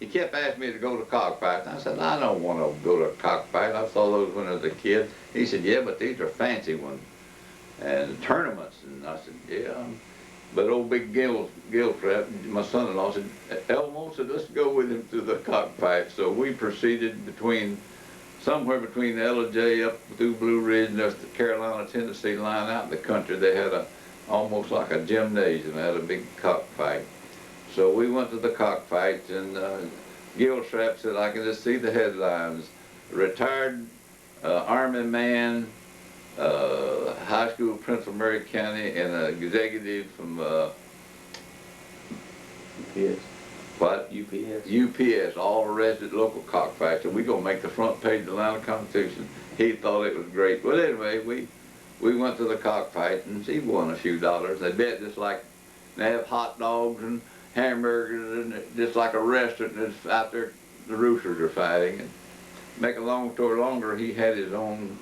he kept asking me to go to cockfights. I said, I don't want to go to a cockfight. I saw those when I was a kid. He said, yeah, but these are fancy ones. And tournaments. And I said, yeah. But old big Gilstrap, my son-in-law, said, Elmo said, let's go with him to the cockfight. So we proceeded somewhere between the L.J. up through Blue Ridge and the Carolina-Tennessee line out in the country. They had almost like a gymnasium. They had a big cockfight. So we went to the cockfight, and Gilstrap said, I can just see the headlines. Retired Army man, high school principal Murray County, and an executive from UPS. What? UPS. UPS, all arrested local cockfights. And we gonna make the front page of the Atlanta Constitution. He thought it was great. But anyway, we went to the cockfight, and he won a few dollars. They bet just like they have hot dogs and hamburgers, and just like a restaurant that's out there, the roosters are fighting. And make a long story longer, he had his own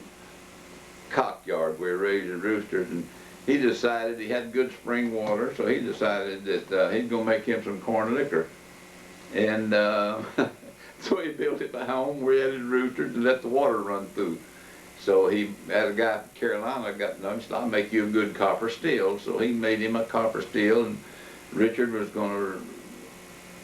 cock yard where he raised his roosters, and he decided he had good spring water, so he decided that he's gonna make him some corn liquor. And so he built it by home where he had his roosters and let the water run through. So he had a guy from Carolina got done, said, I'll make you a good copper still. So he made him a copper still, and Richard was going to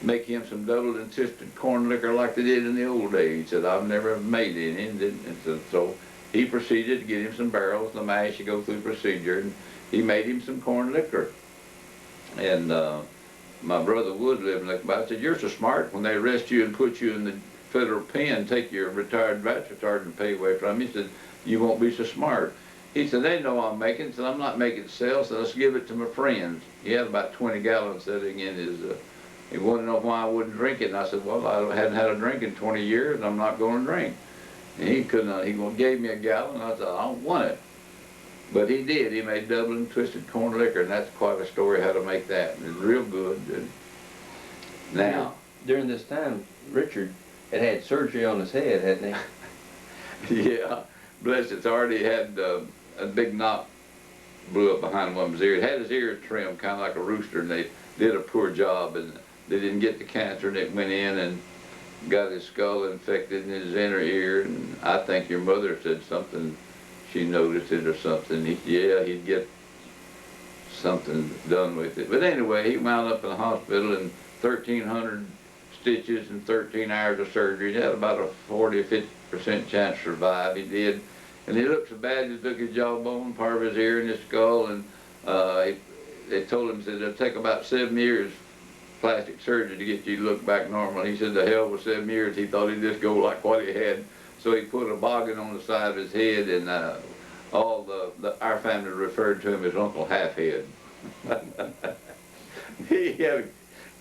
make him some double insisted corn liquor like they did in the old days. He said, I've never made any. And so he proceeded to get him some barrels, the mash, you go through the procedure, and he made him some corn liquor. And my brother Wood lived next by. I said, you're so smart. When they arrest you and put you in the federal pen, take your retired bachelor sergeant pay away from you, he said, you won't be so smart. He said, they know I'm making. He said, I'm not making sales, so let's give it to my friends. He had about 20 gallons sitting in his, he wanted to know why I wouldn't drink it. And I said, well, I hadn't had a drink in 20 years, and I'm not going to drink. And he couldn't, he gave me a gallon, and I said, I don't want it. But he did. He made double and twisted corn liquor, and that's quite a story how to make that. It's real good. And now, during this time, Richard had surgery on his head, hadn't he? yeah, bless his heart, he had a big knot blew up behind one of his ears. Had his ears trimmed kind of like a rooster, and they did a poor job, and they didn't get the cancer, and it went in and got his skull infected in his inner ear. And I think your mother said something, she noticed it or something. Yeah, he'd get something done with it. But anyway, he wound up in the hospital in 1,300 stitches and 13 hours of surgery. He had about a 40 or 50% chance to survive. He did. And he looked so bad, he took his jawbone, part of his ear and his skull, and they told him that it'll take about 7 years plastic surgery to get you to look back normal. He said the hell with 7 years, he thought he'd just go like what he had. So he put a boggin on the side of his head, and all our family referred to him as Uncle Halfhead. He had,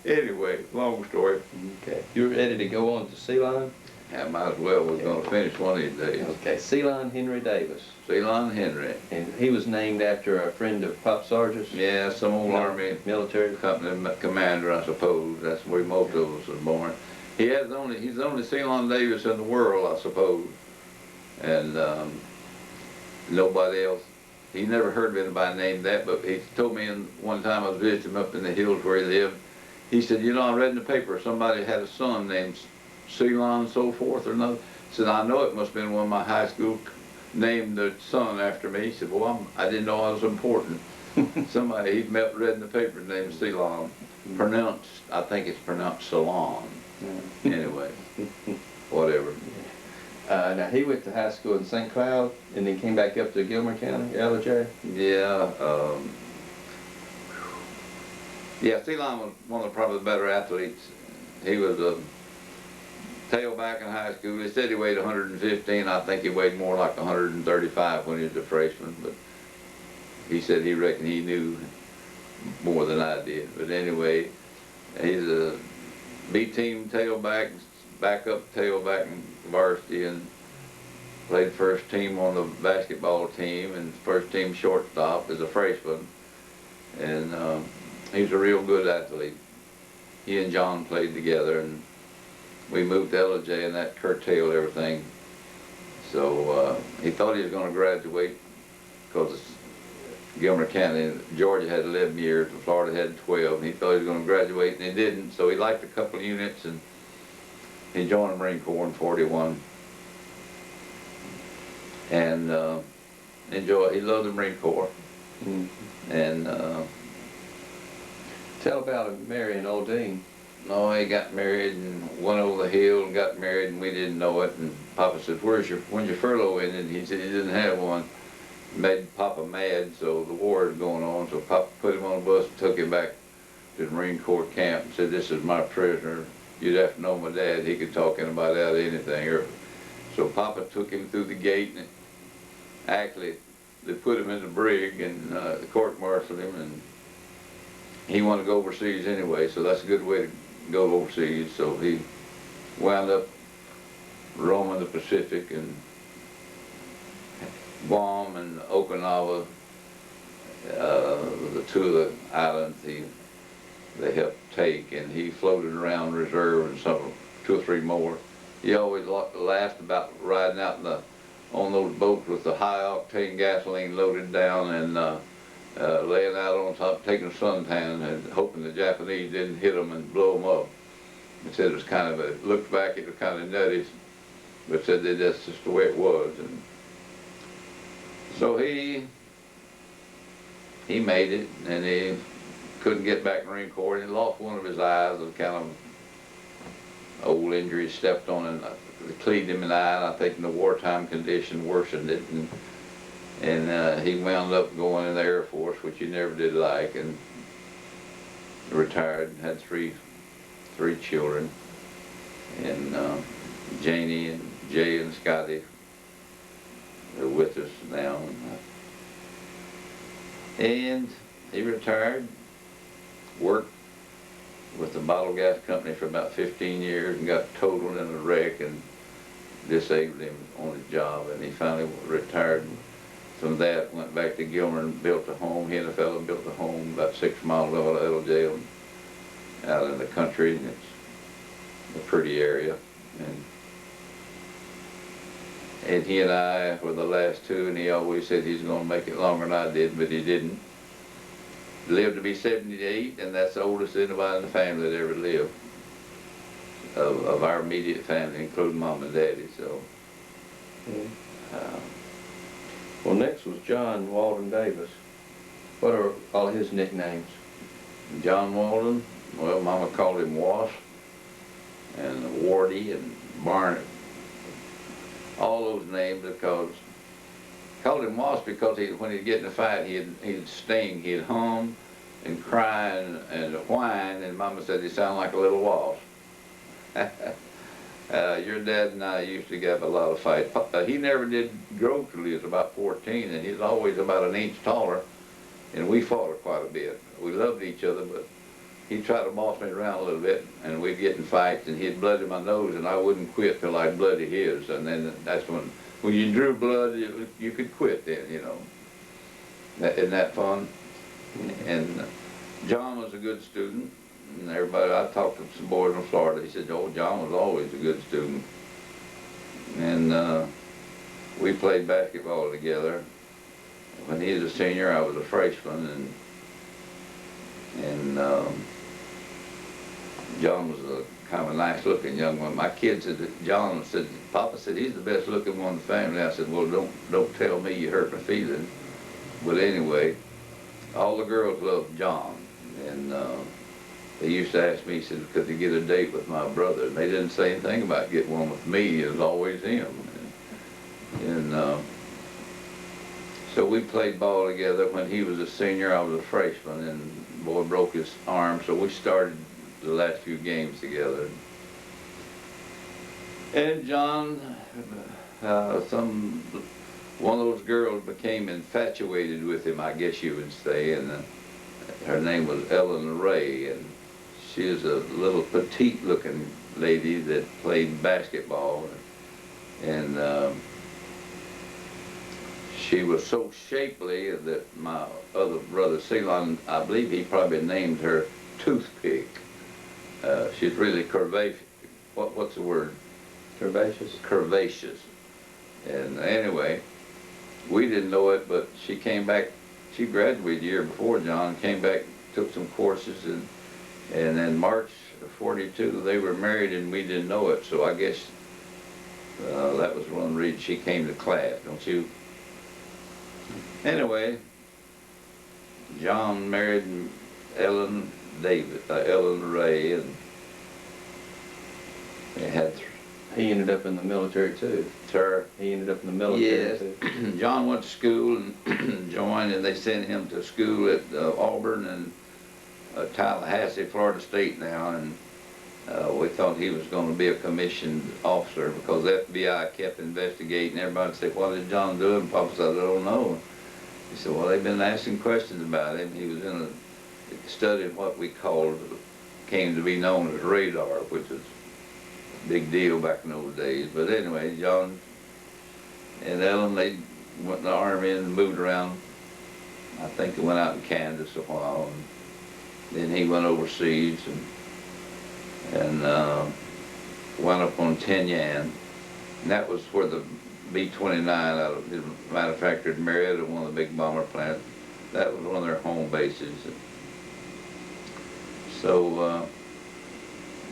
anyway, long story. Okay. You ready to go on to Ceylon? I might as well. We're going to finish one of these days. Okay, Ceylon Henry Davis. Ceylon Henry. And he was named after a friend of Pop Sargent's? Yeah, some old army military company commander, I suppose. That's where most of us was born. He's the only Ceylon Davis in the world, I suppose. And nobody else. He never heard of anybody named that, but he told me one time I was visiting him up in the hills where he lived. He said, you know, I read in the paper somebody had a son named Ceylon so forth or another. He said, I know it must have been one of my high school named the son after me. He said, well, I didn't know I was important. Somebody he'd read in the paper named Ceylon. Pronounced, I think it's pronounced Ceylon. Anyway, whatever. Now he went to high school in St. Cloud and then came back up to Gilmer County, LJ? Yeah. Yeah, Ceylon was one of probably the better athletes. He was a tailback in high school. He said he weighed 115. I think he weighed more like 135 when he was a freshman, but he said he reckoned he knew more than I did. But anyway, he's a B-team tailback, backup tailback in varsity, and played first team on the basketball team and first team shortstop as a freshman. And he's a real good athlete. He and John played together, and we moved to LJ, and that curtailed everything. So he thought he was going to graduate because Gilmer County, Georgia had 11 years, and Florida had 12, and he thought he was going to graduate, and he didn't. So he liked a couple of units, and he joined the Marine Corps in '41. And he loved the Marine Corps. And tell about him marrying old Dean. No, he got married and went over the hill and got married, and we didn't know it. And Papa said, when's your furlough ended? He said he didn't have one. Made Papa mad, so the war is going on. So Papa put him on a bus and took him back to the Marine Corps camp and said, this is my prisoner. You'd have to know my dad. He could talk anybody out of anything. So Papa took him through the gate, and actually they put him in the brig and court-martialed him, and he wanted to go overseas anyway, so that's a good way to go overseas. So he wound up roaming the Pacific and Guam and Okinawa, the two of the islands they helped take, and he floated around reserve and some 2 or 3 more. He always laughed about riding out on those boats with the high octane gasoline loaded down and laying out on top, taking a suntan and hoping the Japanese didn't hit them and blow them up. He said it was kind of looked back, it was kind of nutty, but said that that's just the way it was. And so he made it, and he couldn't get back in the Marine Corps, and he lost one of his eyes, a kind of old injury, stepped on and cleaved him in the eye, and I think in the wartime condition worsened it, and he wound up going in the Air Force, which he never did like, and retired and had three children, and Janie and Jay and Scotty are with us now. And he retired, worked with the bottle gas company for about 15 years and got totaled in a wreck and disabled him on his job, and he finally retired from that, went back to Gilmer and built a home. He and a fellow built a home about 6 miles out of LJ out in the country, and it's a pretty area. And he and I were the last two, and he always said he's going to make it longer than I did, but he didn't. Lived to be 78, and that's the oldest anybody in the family that ever lived, of our immediate family, including Mom and Daddy. So. Well, next was John Waldon Davis. What are all his nicknames? John Waldon, well, Mama called him Wasp, and Wardy, and Barnett. All those names because called him Wasp because when he'd get in a fight, he'd sting, he'd hum, and crying and whine, and Mama said he sounded like a little wasp. Your dad and I used to have a lot of fights. He never did grow till he was about 14, and he's always about an inch taller, and we fought quite a bit. We loved each other, but he'd try to boss me around a little bit, and we'd get in fights, and he'd bloody my nose, and I wouldn't quit till I'd bloody his. And then that's when you drew blood, you could quit then, you know. Isn't that fun? And John was a good student, and everybody, I talked to some boys in Florida, he said, oh, John was always a good student. And we played basketball together. When he was a senior, I was a freshman, and John was a kind of a nice looking young one. My kids said that John said, Papa said he's the best looking one in the family. I said, well, don't tell me, you hurt my feelings. But anyway, all the girls loved John, and they used to ask me, said, could they get a date with my brother? And they didn't say anything about getting one with me. It was always him. And so we played ball together. When he was a senior, I was a freshman, and the boy broke his arm, so we started the last few games together. And John, one of those girls became infatuated with him, I guess you would say, and her name was Ellen Ray, and she was a little petite-looking lady that played basketball, and she was so shapely that my other brother, Ceylon, I believe he probably named her Toothpick. She's really curvaceous. What's the word? Curvaceous? Curvaceous. And anyway, we didn't know it, but she came back. She graduated the year before John, came back, took some courses, and in March of '42 they were married, and we didn't know it. So I guess that was one reason she came to class, don't you? Anyway, John married Ellen Ray, and they had. He ended up in the military too. Sir? He ended up in the military yes. too. John went to school and joined, and they sent him to school at Auburn and Tallahassee, Florida State now, and we thought he was going to be a commissioned officer because the FBI kept investigating. Everybody said, what is John doing? And Papa said, I don't know. He said, well, they've been asking questions about him. He was in studying what we came to be known as radar, which is big deal back in those days. But anyway, John and Ellen, they went in the Army and moved around. I think they went out in Kansas a while, and then he went overseas and went up on Tinian. And that was where the B-29 out of his manufactured Marietta, one of the big bomber plants. That was one of their home bases. So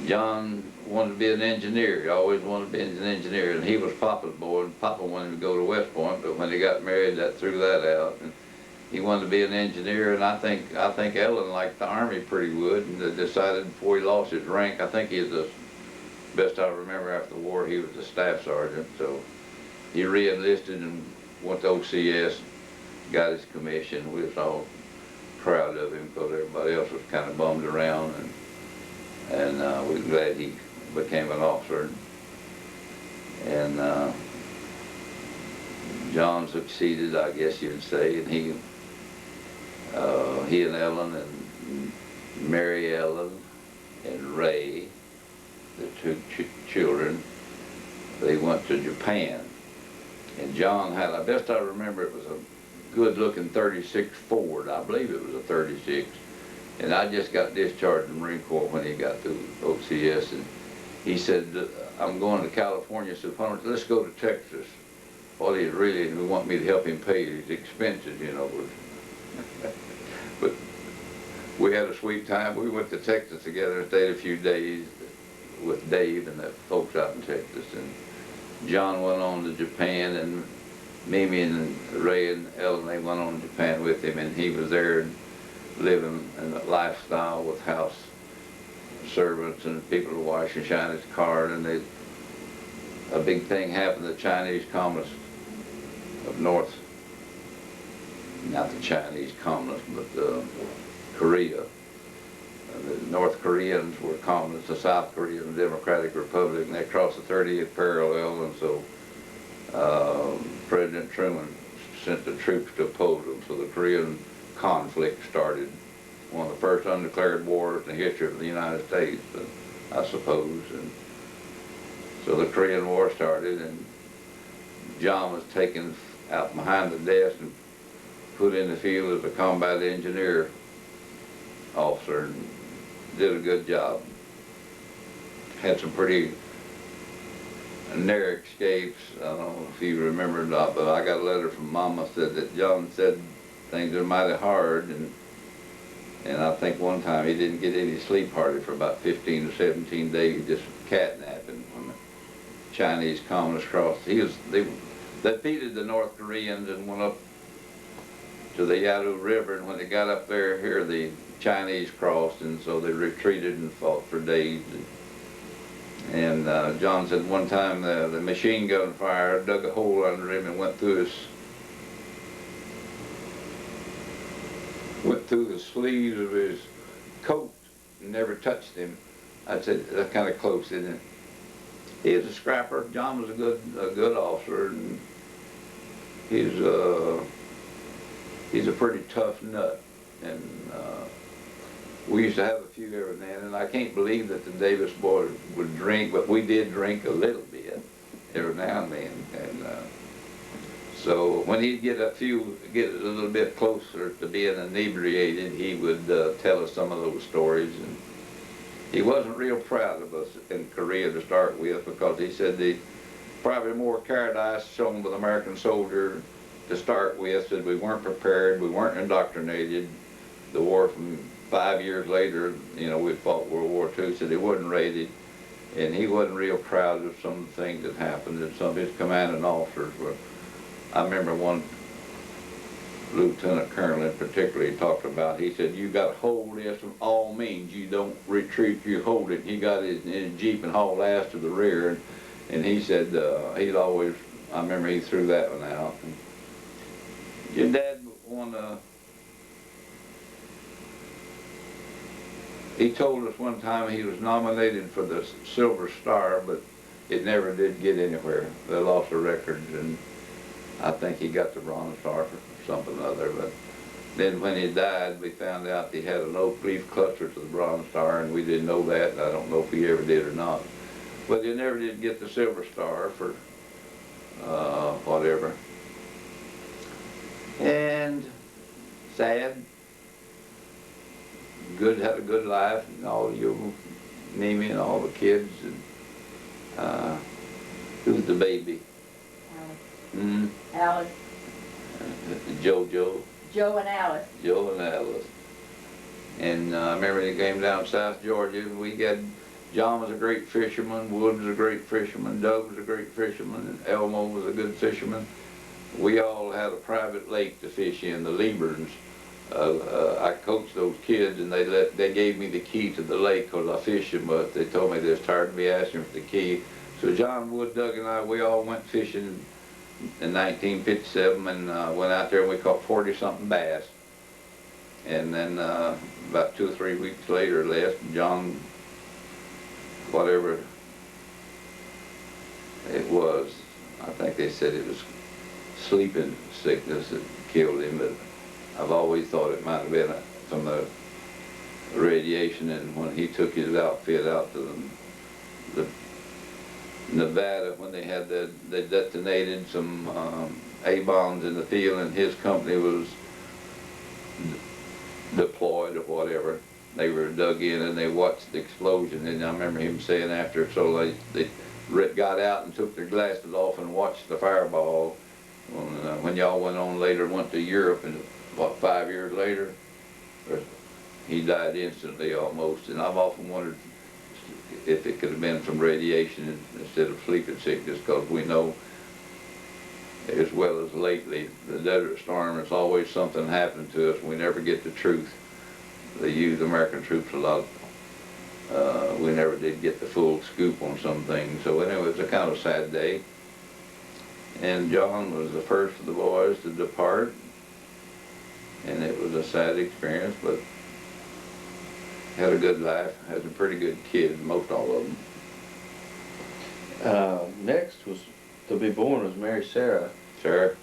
John wanted to be an engineer. He always wanted to be an engineer, and he was Papa's boy, and Papa wanted to go to West Point, but when they got married, that threw that out. And he wanted to be an engineer, and I think Ellen liked the Army pretty good, and they decided before he lost his rank, I think he was the best I remember after the war, he was a staff sergeant. So he re-enlisted and went to OCS, got his commission. We was all proud of him because everybody else was kind of bummed around, and we were glad he became an officer. And John succeeded, I guess you'd say, and he and Ellen and Mary Ellen and Ray, the two children, they went to Japan. And John had, I best I remember, it was a good-looking 36 Ford. I believe it was a 36. And I just got discharged from the Marine Corps when he got through OCS. And he said, I'm going to California, so let's go to Texas. Well, he really want me to help him pay his expenses, you know. But we had a sweet time. We went to Texas together and stayed a few days with Dave and the folks out in Texas. And John went on to Japan, and Mimi and Ray and Ellen, they went on to Japan with him, and he was there living in a lifestyle with house servants and people to wash and shine his car. And a big thing happened. The Chinese Communists of North, not the Chinese Communists, but Korea. The North Koreans were communists, the South Korean Democratic Republic, and they crossed the 30th parallel, and so President Truman sent the troops to oppose them. So the Korean conflict started, one of the first undeclared wars in the history of the United States, I suppose. And so the Korean War started, and John was taken out behind the desk and put in the field as a combat engineer officer, and did a good job. Had some pretty near escapes. I don't know if you remember or not, but I got a letter from Mama said that John said things are mighty hard, and I think one time he didn't get any sleep hardly for about 15 to 17 days, just catnapping when the Chinese communists crossed. They defeated the North Koreans and went up to the Yalu River, and when they got up there, here the Chinese crossed, and so they retreated and fought for days. And John said one time the machine gun fire dug a hole under him and went through the sleeves of his coat and never touched him. I said, that's kind of close, isn't it? He was a scrapper. John was a good officer, and he's a pretty tough nut. And we used to have a few every now and then. I can't believe that the Davis boys would drink, but we did drink a little bit every now and then. And so when he'd get a little bit closer to being inebriated, he would tell us some of those stories. And he wasn't real proud of us in Korea to start with, because he said the probably more cowardice shown by the American soldier to start with, said we weren't prepared, we weren't indoctrinated. The war from 5 years later, you know, we fought World War II, said he wasn't rated, and he wasn't real proud of some of the things that happened, and some of his commanding officers were. I remember one lieutenant colonel in particular he talked about, he said, you got to hold this from all means. You don't retreat, you hold it. He got it in his Jeep and hauled ass to the rear, and he said he'd always, I remember he threw that one out. And your dad won he told us one time he was nominated for the Silver Star, but it never did get anywhere. They lost the records, and I think he got the Bronze Star for something or other. But then when he died, we found out he had an oak leaf cluster to the Bronze Star, and we didn't know that, and I don't know if he ever did or not. But he never did get the Silver Star for whatever. And sad. Good, had a good life, and all you, Mimi and all the kids, and who's the baby? Alice. Alice. Joe. Joe and Alice. Joe and Alice. And I remember they came down South Georgia. John was a great fisherman, Wood was a great fisherman, Doug was a great fisherman, and Elmo was a good fisherman. We all had a private lake to fish in, the Lieberns. I coached those kids, and they gave me the key to the lake because I fished them, but they told me they was tired of me asking for the key. So John Wood, Doug, and I, we all went fishing in 1957, and went out there and we caught 40-something bass. And then about 2 or 3 weeks later or less, John, whatever it was, I think they said it was sleeping sickness that killed him, but I've always thought it might have been from the radiation. And when he took his outfit out to the Nevada, when they had they detonated some A-bombs in the field, and his company was deployed or whatever. They were dug in and they watched the explosion, and I remember him saying after, so they got out and took their glasses off and watched the fireball. When y'all went on later, went to Europe, and what, 5 years later, he died instantly almost. And I've often wondered if it could have been from radiation instead of sleeping sickness, because we know, as well as lately, the Desert Storm, it's always something happening to us. We never get the truth. They use American troops a lot. We never did get the full scoop on some things. So anyway, it was a kind of sad day. And John was the first of the boys to depart. And it was a sad experience, but had a good life, had some pretty good kids, most all of them. Next was to be born was Mary Sarah. Sir?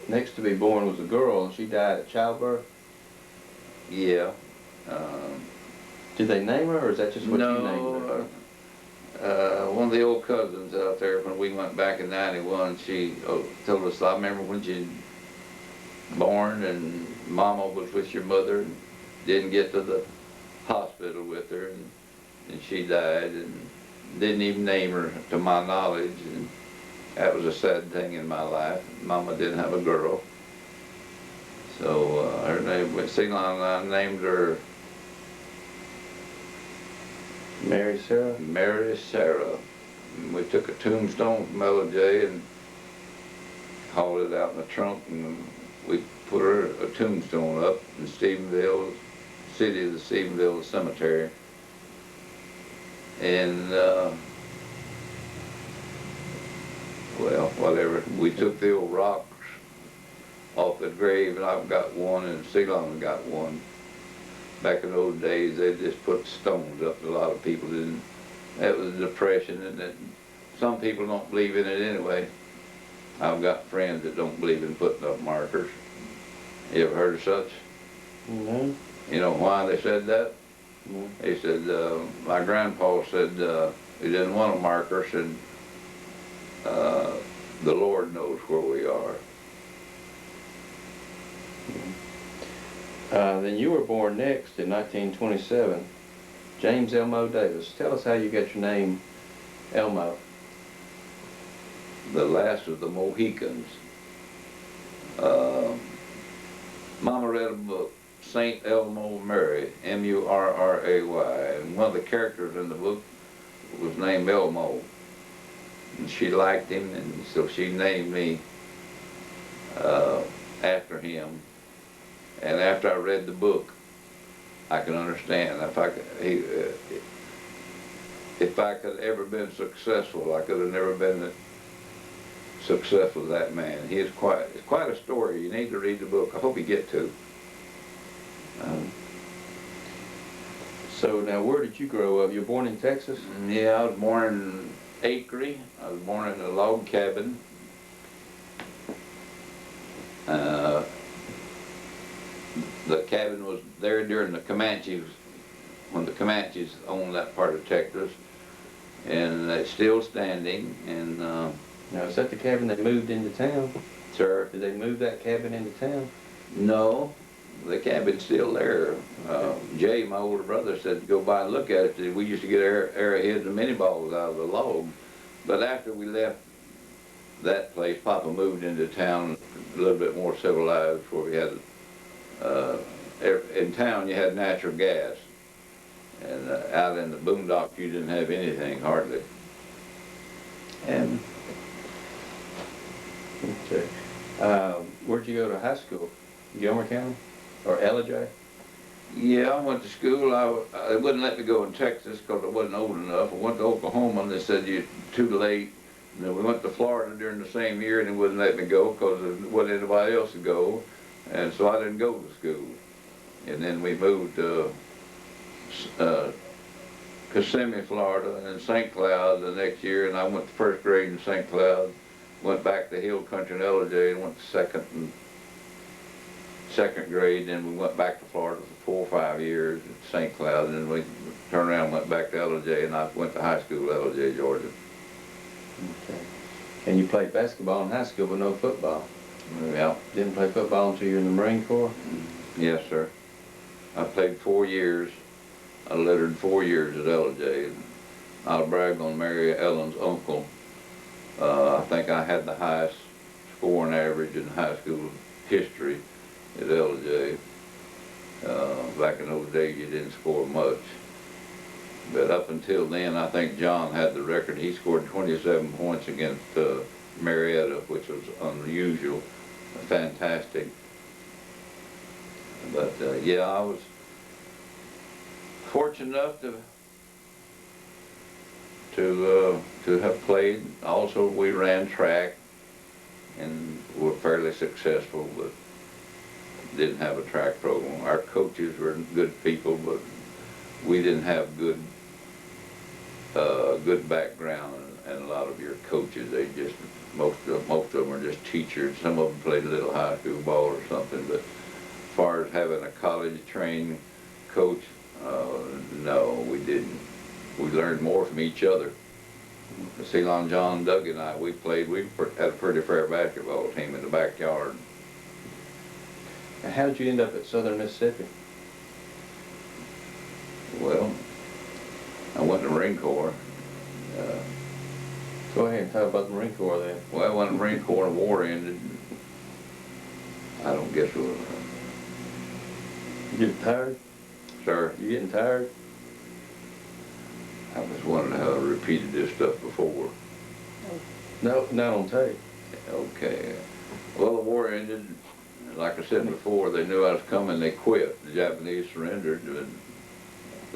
Next to be born was a girl, and she died at childbirth. Yeah. Did they name her, or is that just what you named her? No, one of the old cousins out there, when we went back in '91, she told us, I remember when she born and Mama was with your mother and didn't get to the hospital with her, and she died, and didn't even name her to my knowledge, and that was a sad thing in my life. Mama didn't have a girl. So her name, I named her Mary Sarah? Mary Sarah. And we took a tombstone from LJ and hauled it out in the trunk, and we put her a tombstone up in Stephenville, city of the Stephenville Cemetery. And well, whatever. We took the old rocks off the grave, and I've got one, and Ceylon got one. Back in those days, they just put stones up. A lot of people didn't. That was a depression, and that some people don't believe in it anyway. I've got friends that don't believe in putting up markers. You ever heard of such? No. You know why they said that? No. He said, my grandpa said he didn't want a marker, said, the Lord knows where we are. Then you were born next in 1927. James Elmo Davis. Tell us how you got your name, Elmo. The last of the Mohicans. Mama read a book, Saint Elmo Murray, M-U-R-R-A-Y, and one of the characters in the book was named Elmo. And she liked him, and so she named me after him. And after I read the book, I can understand. If I could ever been successful, I could have never been successful as that man. It's quite a story. You need to read the book. I hope you get to. So now, where did you grow up? You were born in Texas? Yeah, I was born in Acre. I was born in a log cabin. The cabin was there during the Comanches, when the Comanches owned that part of Texas, and it's still standing. And Now, is that the cabin they moved into town? sir, Did they move that cabin into town? no, the cabin's still there. Jay, my older brother, said go by and look at it. We used to get arrowheads and mini balls out of the log, but after we left that place, Papa moved into town a little bit more civilized, where we had in town you had natural gas, and out in the boondocks you didn't have anything hardly. And Okay. Where'd you go to high school? Gilmer County? Or Ellijay? yeah, I went to school. They wouldn't let me go in Texas because I wasn't old enough. I went to Oklahoma, and they said you're too late. And then we went to Florida during the same year, and they wouldn't let me go because there wasn't anybody else to go. And so I didn't go to school. And then we moved to Kissimmee, Florida, and then St. Cloud the next year. And I went to first grade in St. Cloud, went back to Hill Country in LJ, and went to second grade. Then we went back to Florida for 4 or 5 years at St. Cloud, and then we turned around and went back to LJ, and I went to high school at LJ, Georgia. Okay. And you played basketball in high school, but no football? Yeah. Didn't play football until you were in the Marine Corps? Yes, sir. I played 4 years. I lettered 4 years at LJ. I'll brag on Mary Ellen's uncle. I think I had the highest scoring average in high school history at LJ. Back in those days, you didn't score much. But up until then, I think John had the record. He scored 27 points against Marietta, which was unusual, fantastic. But yeah, I was fortunate enough to have played. Also, we ran track and were fairly successful, but didn't have a track program. Our coaches were good people, but we didn't have good background, and a lot of your coaches, they just, most of them are just teachers. Some of them played a little high school ball or something, but as far as having a college trained coach, no, we didn't. We learned more from each other. Ceylon, John, Doug and I, we had a pretty fair basketball team in the backyard. Now, how did you end up at Southern Mississippi? Well, I went to the Marine Corps. Go ahead and talk about the Marine Corps then. Well, when the Marine Corps war ended, I don't guess it was, You getting tired? sir, You getting tired? I was wondering how I repeated this stuff before. No, not on tape. Okay. Well, the war ended. Like I said before, they knew I was coming. They quit. The Japanese surrendered. And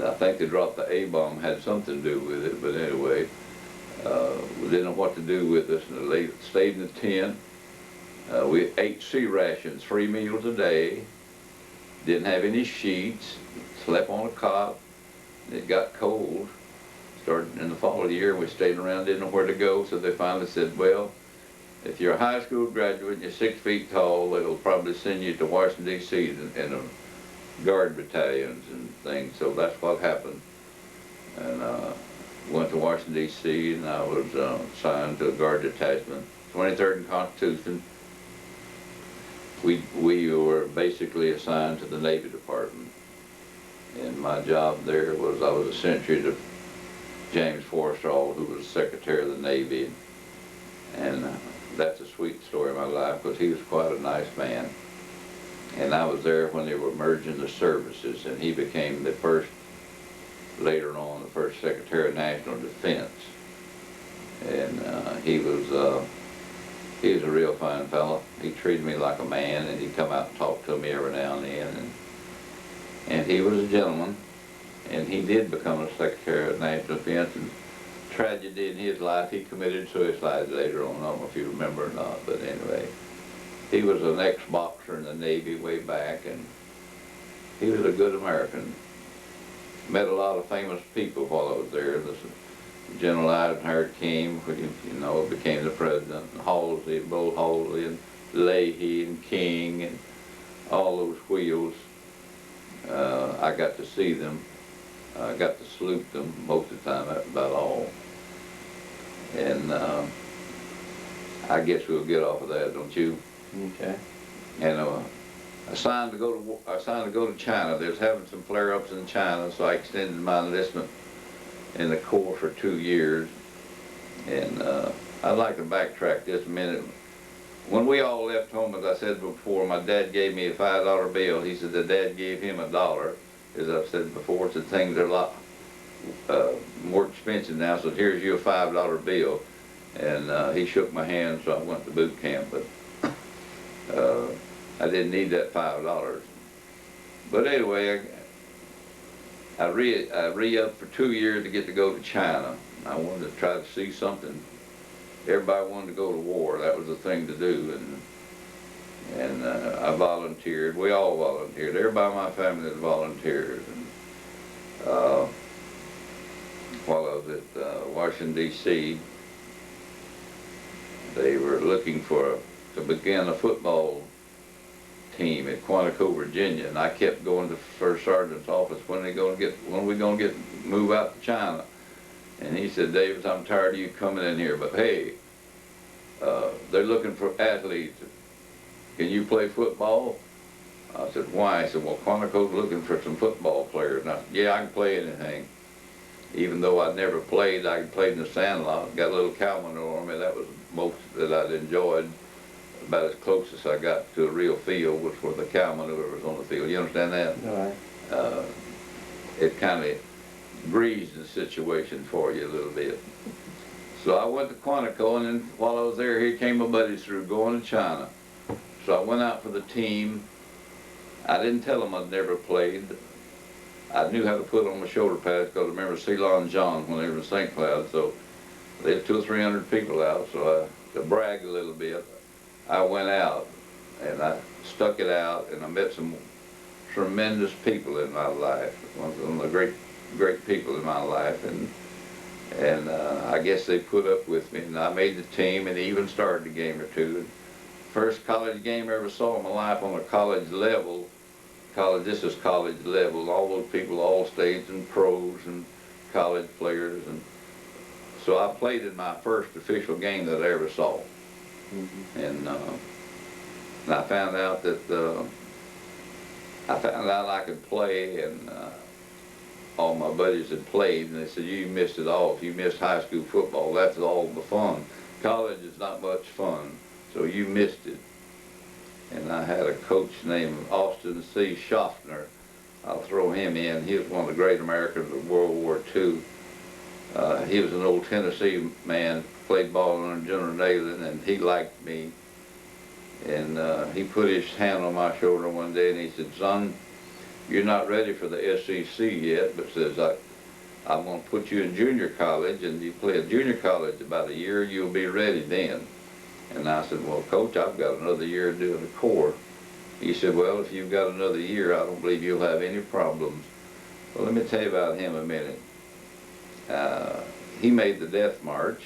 I think they dropped the A-bomb. Had something to do with it. But anyway, we didn't know what to do with us. And they stayed in the tent. We ate sea rations, 3 meals a day. Didn't have any sheets. Slept on a cot. It got cold. Started in the fall of the year, we stayed around, didn't know where to go, so they finally said, well, if you're a high school graduate and you're 6 feet tall, they'll probably send you to Washington, D.C. in a guard battalions and things, so that's what happened. And went to Washington, D.C., and I was assigned to a guard detachment, 23rd and Constitution. We were basically assigned to the Navy Department, and my job there was, I was a sentry to James Forrestal, who was Secretary of the Navy, and that's a sweet story of my life because he was quite a nice man. And I was there when they were merging the services, and he became the first, later on, the first Secretary of National Defense. And he was a real fine fellow. He treated me like a man, and he'd come out and talk to me every now and then. And he was a gentleman. And he did become a Secretary of National Defense, and tragedy in his life, he committed suicide later on. I don't know if you remember or not, but anyway. He was an ex-boxer in the Navy way back, and he was a good American. Met a lot of famous people while I was there. General Eisenhower came, you know, became the president, and Halsey, Bull Halsey, and Leahy, and King, and all those wheels. I got to see them. I got to salute them most of the time, that's about all. And I guess we'll get off of that, don't you? Okay. And assigned to go to China. They was having some flare-ups in China, so I extended my enlistment in the Corps for 2 years. And I'd like to backtrack just a minute. When we all left home, as I said before, my dad gave me a $5 bill. He said the dad gave him $1. As I've said before, said things are a lot more expensive now, so here's you a $5 bill. And he shook my hand, so I went to boot camp, but I didn't need that $5. But anyway, I re-upped for 2 years to get to go to China. I wanted to try to see something. Everybody wanted to go to war. That was the thing to do. And I volunteered. We all volunteered. Everybody in my family volunteered. And, while I was at Washington, D.C., they were looking to begin a football team at Quantico, Virginia, and I kept going to the first sergeant's office. When are we going to move out to China? And he said, Davis, I'm tired of you coming in here, but hey, they're looking for athletes. Can you play football? I said, why? He said, well, Quantico's looking for some football players. And I said, yeah, I can play anything. Even though I'd never played, I played in the sandlot, got a little cow manure on me. That was most that I'd enjoyed. About as close as I got to a real field, which was the cow manure was on the field. You understand that? All right. It kind of greased the situation for you a little bit. So I went to Quantico, and then while I was there, here came my buddies through going to China. So I went out for the team. I didn't tell them I'd never played. I knew how to put on my shoulder pads because I remember Ceylon John when they were in St. Cloud. So they had 200 or 300 people out. So to brag a little bit, I went out and I stuck it out, and I met some tremendous people in my life. One of the great great people in my life, and I guess they put up with me, and I made the team and even started a game or two. And first college game I ever saw in my life on a college level, this is college level, all those people, all states and pros and college players, and so I played in my first official game that I ever saw. And I found out that I could play, and all my buddies had played, and they said, you missed it all. If you missed high school football, that's all the fun. College is not much fun, so you missed it. And I had a coach named Austin C. Schaffner. I'll throw him in. He was one of the great Americans of World War II. He was an old Tennessee man, played ball under General Neyland, and he liked me. And he put his hand on my shoulder one day and he said, son, you're not ready for the SEC yet, but says, I'm going to put you in junior college, and you play at junior college about a year, you'll be ready then. And I said, well, Coach, I've got another year doing the Corps. He said, well, if you've got another year, I don't believe you'll have any problems. Well, let me tell you about him a minute. He made the Death March,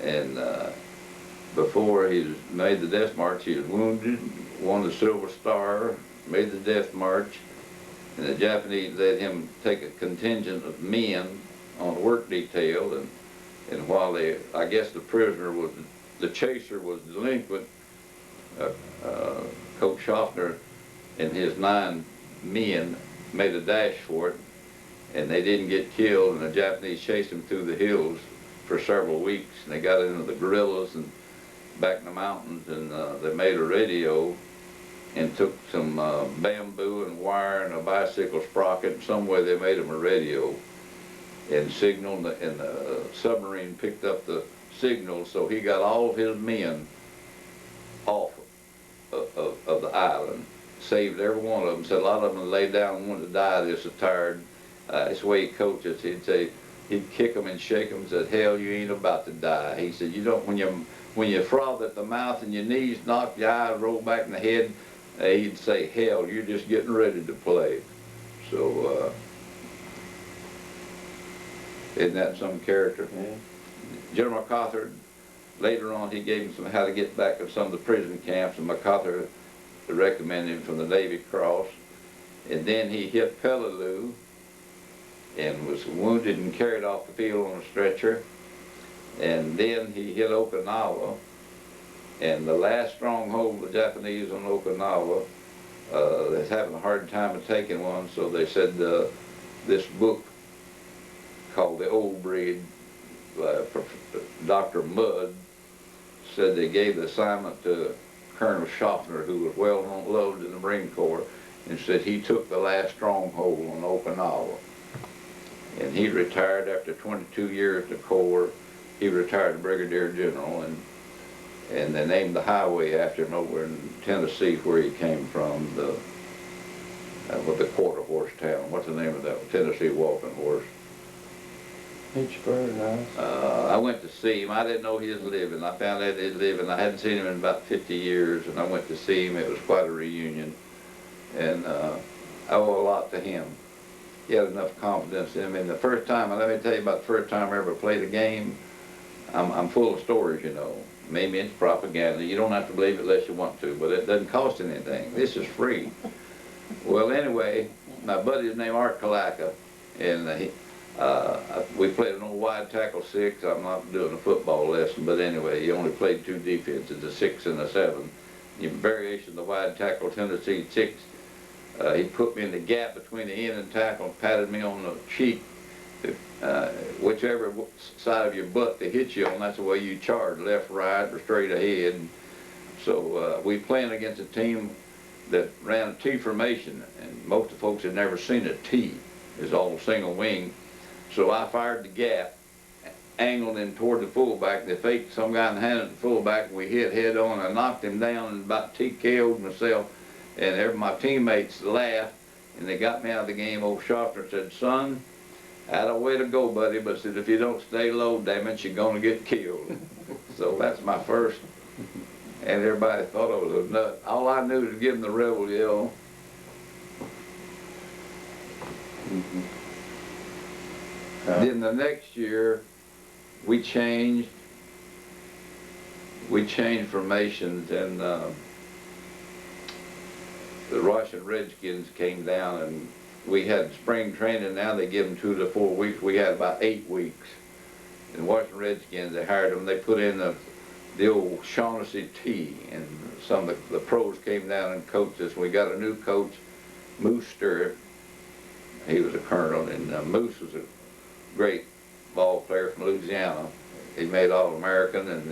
and before he made the Death March, he was wounded, won the Silver Star, made the Death March, and the Japanese let him take a contingent of men on work detail, and while I guess the prisoner was, the chaser was delinquent, Coach Schaffner and his 9 men made a dash for it, and they didn't get killed, and the Japanese chased them through the hills for several weeks, and they got into the guerrillas and back in the mountains, and they made a radio and took some bamboo and wire and a bicycle sprocket, and some way they made them a radio and signaled, and the submarine picked up the signal, so he got all of his men off of the island, saved every one of them. Said a lot of them laid down and wanted to die, they was so tired. That's the way he coached us. He'd say, he'd kick them and shake them and said, hell, you ain't about to die. He said, you don't, when you froth at the mouth and your knees knock, your eyes roll back in the head, he'd say, hell, you're just getting ready to play. So, isn't that some character? Yeah. General MacArthur, later on, he gave him some how to get back to some of the prison camps, and MacArthur recommended him from the Navy Cross. And then he hit Peleliu and was wounded and carried off the field on a stretcher. And then he hit Okinawa, and the last stronghold of the Japanese on Okinawa, they're having a hard time of taking one, so they said this book called The Old Breed, Dr. Mudd, said they gave the assignment to Colonel Schaffner, who was well loved in the Marine Corps, and said he took the last stronghold on Okinawa. And he retired after 22 years in the Corps. He retired Brigadier General, and they named the highway after him over in Tennessee, where he came from, with the quarter horse town. What's the name of that? Tennessee Walking Horse. Pittsburgh, nice. I went to see him. I didn't know he was living. I found out he was living. I hadn't seen him in about 50 years, and I went to see him. It was quite a reunion, and I owe a lot to him. He had enough confidence in me. And the first time, let me tell you about the first time I ever played a game. I'm full of stories, you know. Maybe it's propaganda. You don't have to believe it unless you want to, but it doesn't cost anything. This is free. Well, anyway, my buddy's named Art Kalaka, and we played an old wide tackle 6. I'm not doing a football lesson, but anyway, he only played 2 defenses, a 6 and a 7. In variation of the wide tackle Tennessee 6, he put me in the gap between the end and tackle and patted me on the cheek. Whichever side of your butt they hit you on, that's the way you charge, left, right, or straight ahead. So we playing against a team that ran a T formation, and most of the folks had never seen a T. It's all single wing. So I fired the gap, angled him toward the fullback, and they faked some guy in the hand of the fullback, and we hit head on. I knocked him down and about TKO'd myself, and my teammates laughed, and they got me out of the game. Old Schaffner said, son, had a way to go, buddy, but said, if you don't stay low, damn it, you're going to get killed. So that's my first, and everybody thought I was a nut. All I knew was to give them the rebel yell. Then the next year, we changed formations, and the Russian Redskins came down, and we had spring training. Now they give them 2 to 4 weeks. We had about 8 weeks. And Washington Redskins, they hired them. They put in the old Shaughnessy T, and some of the pros came down and coached us. We got a new coach, Moose Sturrett. He was a colonel, and Moose was a great ball player from Louisiana. He made All-American, and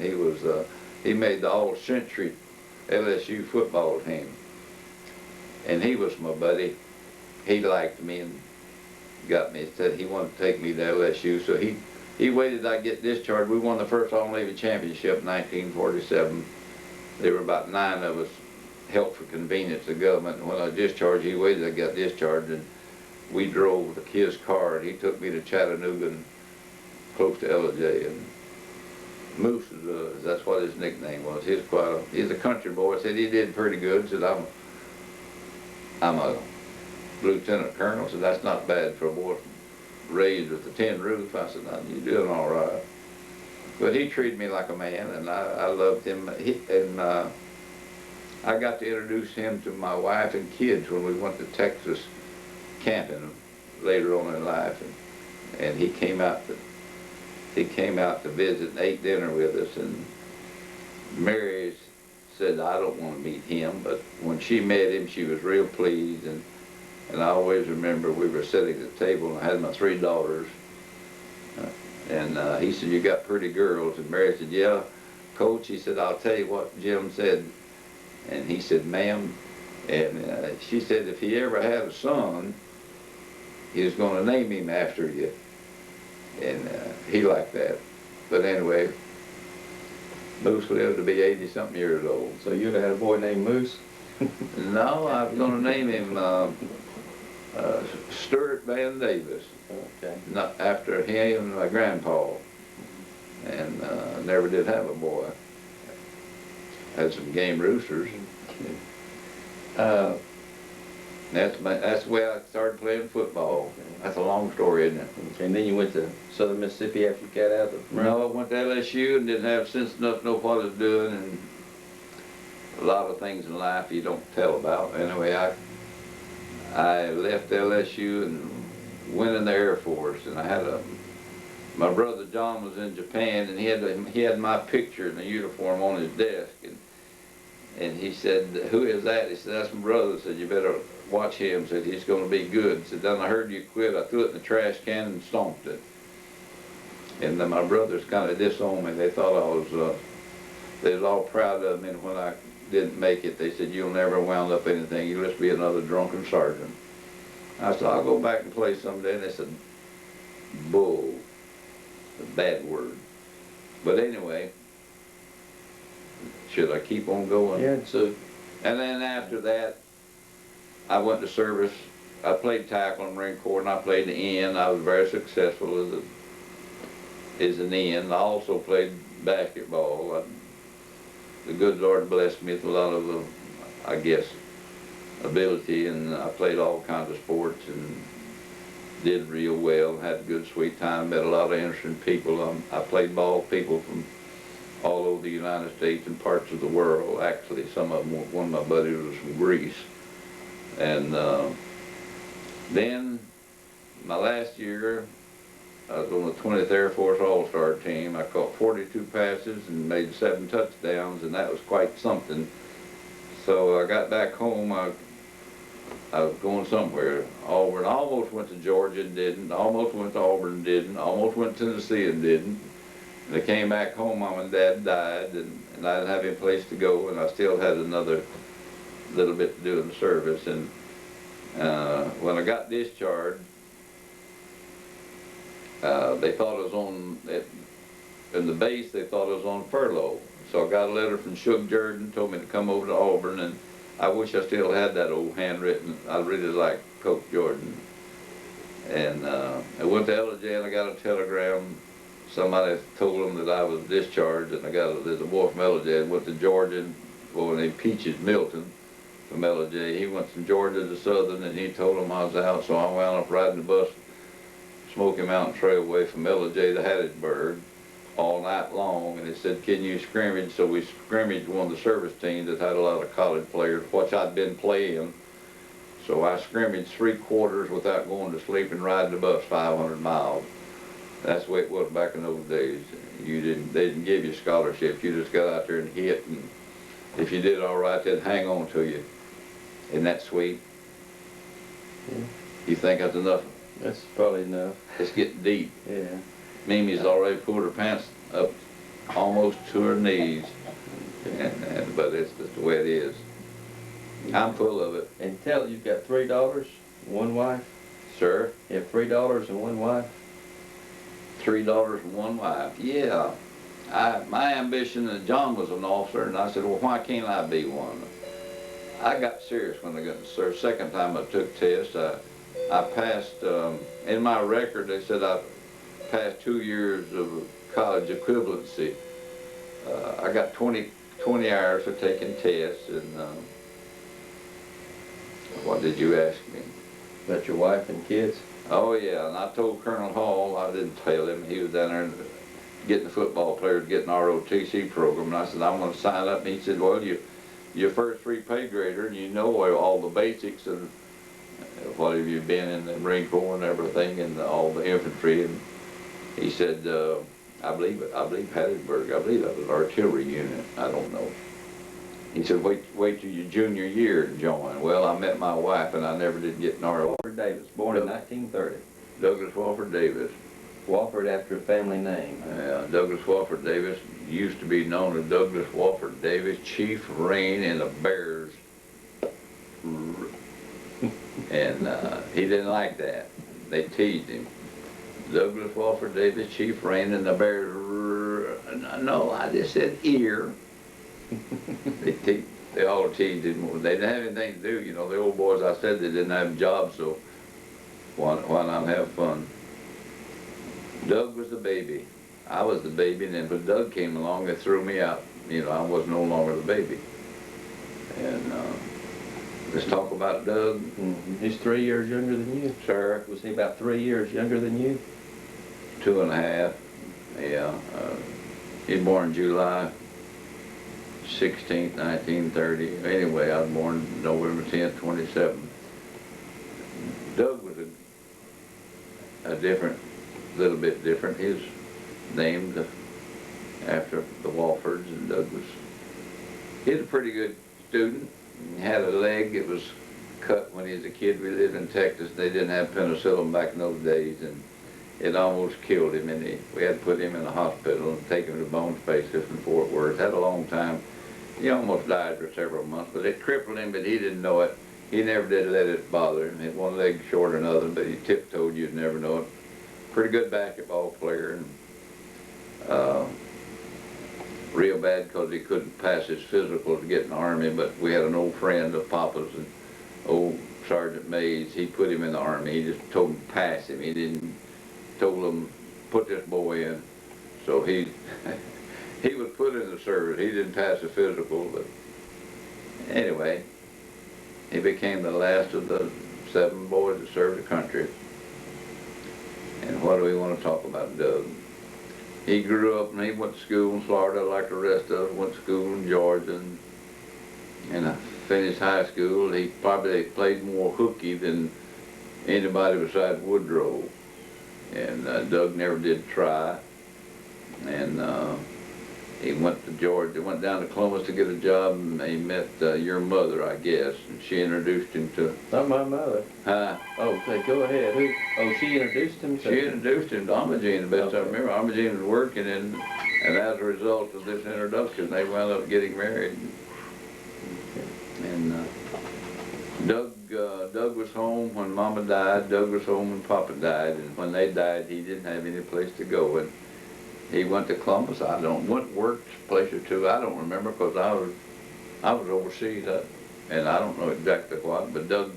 he made the All-Century LSU football team. And he was my buddy. He liked me and got me. Said he wanted to take me to LSU, so he waited till I get discharged. We won the first All-Navy championship in 1947. There were about 9 of us, helped for convenience of government. And when I discharged, he waited till I got discharged, and we drove his car, and he took me to Chattanooga, and close to LJ. And Moose, that's what his nickname was. He's a country boy. Said he did pretty good. Said I'm a lieutenant colonel. Said that's not bad for a boy raised with a tin roof. I said, no, you're doing all right. But he treated me like a man, and I loved him. I got to introduce him to my wife and kids when we went to Texas camping later on in life, and he came out to visit and ate dinner with us. And Mary said, I don't want to meet him, but when she met him, she was real pleased. And I always remember we were sitting at the table, and I had my 3 daughters. And he said, you got pretty girls. And Mary said, yeah, Coach. He said, I'll tell you what Jim said. And he said, ma'am. And she said, if he ever had a son, he was going to name him after you. And he liked that. But anyway, Moose lived to be 80-something years old. So you'd have had a boy named Moose? No, I was going to name him Stewart Van Davis. Okay. Not after him and my grandpa. And never did have a boy. Had some game roosters. That's the way I started playing football. That's a long story, isn't it? Okay, and then you went to Southern Mississippi after you got out of the... No, I went to LSU and didn't have sense enough to know what I was doing, and a lot of things in life you don't tell about. Anyway, I left LSU and went in the Air Force, and I had my brother John was in Japan, and he had my picture in the uniform on his desk, and he said, who is that? He said, that's my brother. Said, you better watch him. Said, he's going to be good. Said, then I heard you quit. I threw it in the trash can and stomped it. And then my brothers kind of disowned me. They thought they was all proud of me, and when I didn't make it, they said, you'll never wound up anything. You'll just be another drunken sergeant. I said, I'll go back and play someday. And they said, bull. A bad word. But anyway, should I keep on going? Yeah, so... And then after that, I went to service. I played tackle in the Marine Corps, and I played the end. I was very successful as an end. I also played basketball. The good Lord blessed me with a lot of, I guess, ability, and I played all kinds of sports and did real well, had a good sweet time, met a lot of interesting people. I played ball with people from all over the United States and parts of the world. Actually, some of them, one of my buddies was from Greece. And then my last year, I was on the 20th Air Force All-Star team. I caught 42 passes and made 7 touchdowns, and that was quite something. So I got back home. I was going somewhere. Auburn. I almost went to Georgia and didn't. Almost went to Auburn and didn't. Almost went to Tennessee and didn't. And I came back home. Mom and Dad died, and I didn't have any place to go, and I still had another little bit to do in the service. And when I got discharged, they thought I was on, in the base, they thought I was on furlough. So I got a letter from Shug Jordan, told me to come over to Auburn, and I wish I still had that old handwritten. I really like Coach Jordan. And I went to LJ and I got a telegram. Somebody told them that I was discharged, and there's a boy from LJ and went to Georgia, a boy named Peaches Milton from LJ. He went from Georgia to Southern, and he told them I was out, so I wound up riding the bus Smoky Mountain Trailway from LJ to Hattiesburg all night long, and they said, can you scrimmage? So we scrimmaged one of the service teams that had a lot of college players, which I'd been playing. So I scrimmaged 3 quarters without going to sleep and riding the bus 500 miles. That's the way it was back in those days. They didn't give you scholarships. You just got out there and hit, and if you did all right, they'd hang on to you. Isn't that sweet? Yeah. You think that's enough? That's probably enough. It's getting deep. Yeah. Mimi's already pulled her pants up almost to her knees, but it's just the way it is. I'm full of it. And tell you've got 3 daughters, 1 wife. Sir? You have 3 daughters and 1 wife. 3 daughters and 1 wife. Yeah. My ambition, and John was an officer, and I said, well, why can't I be one? I got serious when I got to serve. Second time I took tests, I passed, in my record, they said I passed 2 years of college equivalency. I got 20 hours for taking tests, and what did you ask me? About your wife and kids. Oh yeah, and I told Colonel Hall, I didn't tell him, he was down there getting the football players, getting ROTC program, and I said, I'm going to sign up, and he said, well, you're first 3 pay grader, and you know all the basics, and what have you been in the Marine Corps and everything, and all the infantry, and he said, I believe Hattiesburg, I believe that was artillery unit, I don't know. He said, wait till your junior year and join. Well, I met my wife, and I never did get an ROTC. Walford Davis, born in 1930. Douglas Walford Davis. Walford after a family name. Yeah, Douglas Walford Davis used to be known as Douglas Walford Davis, Chief Reign in the Bears. And he didn't like that. They teased him. Douglas Walford Davis, Chief Reign in the Bears. No, I just said ear. They all teased him. They didn't have anything to do, you know. The old boys, I said they didn't have jobs, so why not have fun? Doug was the baby. I was the baby, and then when Doug came along, they threw me out. You know, I was no longer the baby. And let's talk about Doug. Mm-hmm. He's 3 years younger than you. Sir? Was he about 3 years younger than you? 2.5. Yeah. He was born July 16th, 1930. Anyway, I was born November 10th, 27. Doug was a little bit different. He was named after the Walfords, and Doug he was a pretty good student. He had a leg that was cut when he was a kid. We lived in Texas. They didn't have penicillin back in those days, and it almost killed him, and we had to put him in the hospital and take him to bone specialist in Fort Worth. Had a long time. He almost died for several months, but it crippled him, but he didn't know it. He never did let it bother him. He had one leg shorter than the other, but he tiptoed, you'd never know it. Pretty good basketball player, and real bad because he couldn't pass his physical to get in the Army, but we had an old friend of Papa's, and old Sergeant Mays, he put him in the Army. He just told him to pass him. He didn't told him, put this boy in. So he he was put in the service. He didn't pass the physical, but anyway, he became the last of the 7 boys that served the country. And what do we want to talk about Doug? He grew up and he went to school in Florida like the rest of us, went to school in Georgia, and finished high school. He probably played more hooky than anybody besides Woodrow. And Doug never did try. And he went to Georgia, went down to Columbus to get a job, and he met your mother, I guess, and she introduced him to... Not my mother. Huh? Oh, okay, go ahead. Who? Oh, she introduced him to... She introduced him to Imogene, the best I remember. Imogene was working, and as a result of this introduction, they wound up getting married. And Doug was home when Mama died. Doug was home when Papa died, and when they died, he didn't have any place to go. And he went to Columbus. Worked a place or two. I don't remember because I was overseas, and I don't know exactly what. But Doug,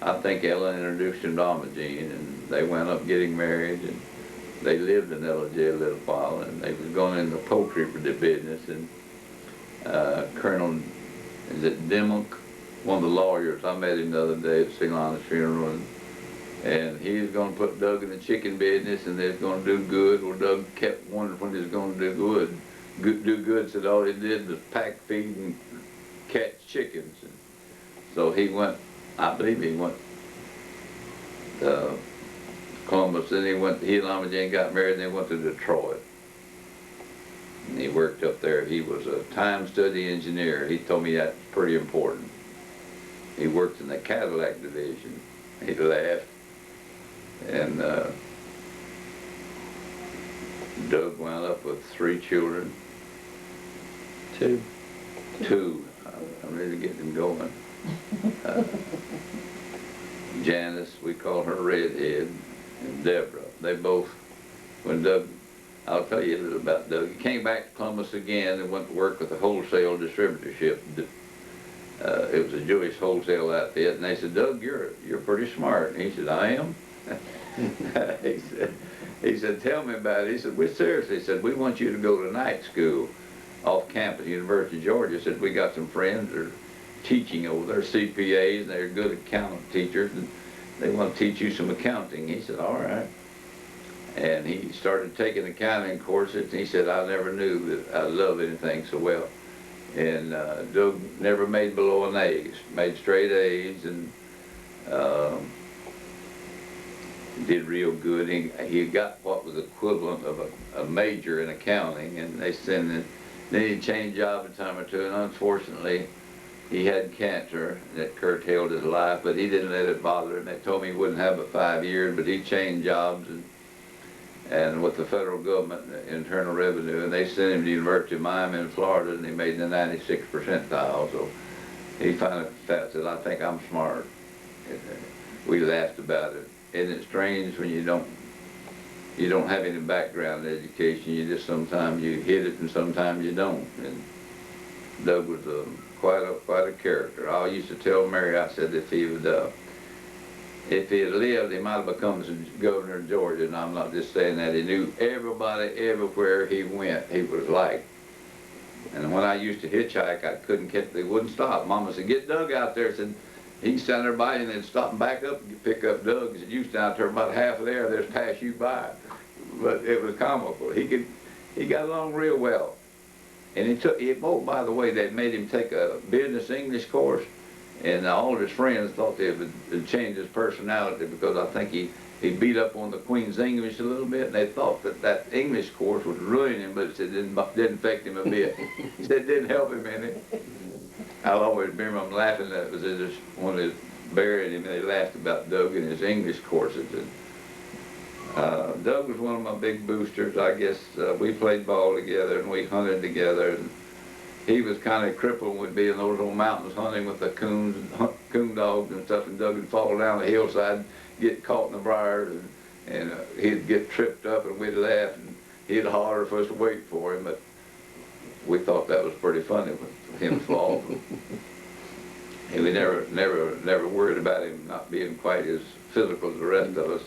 I think Ellen introduced him to Imogene, and they wound up getting married, and they lived in LJ a little while, and they was going into poultry for the business. And Colonel, is it Dimmock? One of the lawyers, I met him the other day at Ceylon's funeral, and And he was going to put Doug in the chicken business, and they was going to do good. Well, Doug kept wondering when he was going to do good. Said all he did was pack, feed, and catch chickens. And so he went, I believe he went to Columbus, then he and Mama Jane got married, and they went to Detroit. And he worked up there. He was a time study engineer. He told me that's pretty important. He worked in the Cadillac division. He laughed. And Doug wound up with 3 children. Two. I'm ready to get them going. Janice, we call her Redhead, and Deborah. They both, when Doug, I'll tell you a little about Doug. He came back to Columbus again and went to work with a wholesale distributorship. It was a Jewish wholesale outfit, and they said, Doug, you're pretty smart. And he said, I am? he said, tell me about it. He said, we seriously, he said, we want you to go to night school off campus, University of Georgia. He said, we got some friends that are teaching over there, CPAs, and they're good accountant teachers, and they want to teach you some accounting. He said, all right. And he started taking accounting courses, and he said, I never knew that I loved anything so well. And Doug never made below an A, made straight A's, and did real good. He got what was equivalent of a major in accounting, and they sent him. Then he changed job a time or two, and unfortunately, he had cancer that curtailed his life, but he didn't let it bother him. They told me he wouldn't have but 5 years, but he changed jobs and with the federal government, the Internal Revenue, and they sent him to the University of Miami in Florida, and he made the 96th percentile. So he finally said, I think I'm smart. We laughed about it. Isn't it strange when you don't have any background education? You just sometimes you hit it and sometimes you don't. And Doug was quite a character. I used to tell Mary, I said if he had lived, he might have become the governor of Georgia. And I'm not just saying that. He knew everybody everywhere he went. He was liked. And when I used to hitchhike, I couldn't catch. They wouldn't stop. Mama said, "Get Doug out there." I said, he can stand there by you and then stop and back up and pick up Doug. He said, "You stand out there about half of there, they'll pass you by." But it was comical. He got along real well. And oh, by the way, they made him take a business English course, and all of his friends thought they would change his personality because I think he beat up on the Queen's English a little bit, and they thought that English course would ruin him, but it didn't affect him a bit. He said it didn't help him any. I'll always remember them laughing at it. It was when they buried him, they laughed about Doug and his English courses. And Doug was one of my big boosters. I guess we played ball together and we hunted together. And he was kind of crippled when we'd be in those old mountains hunting with the coons and coon dogs and stuff. And Doug would fall down the hillside, get caught in the briars, and he'd get tripped up, and we'd laugh, and he'd holler for us to wait for him. But we thought that was pretty funny with him fall. And we never worried about him not being quite as physical as the rest of us.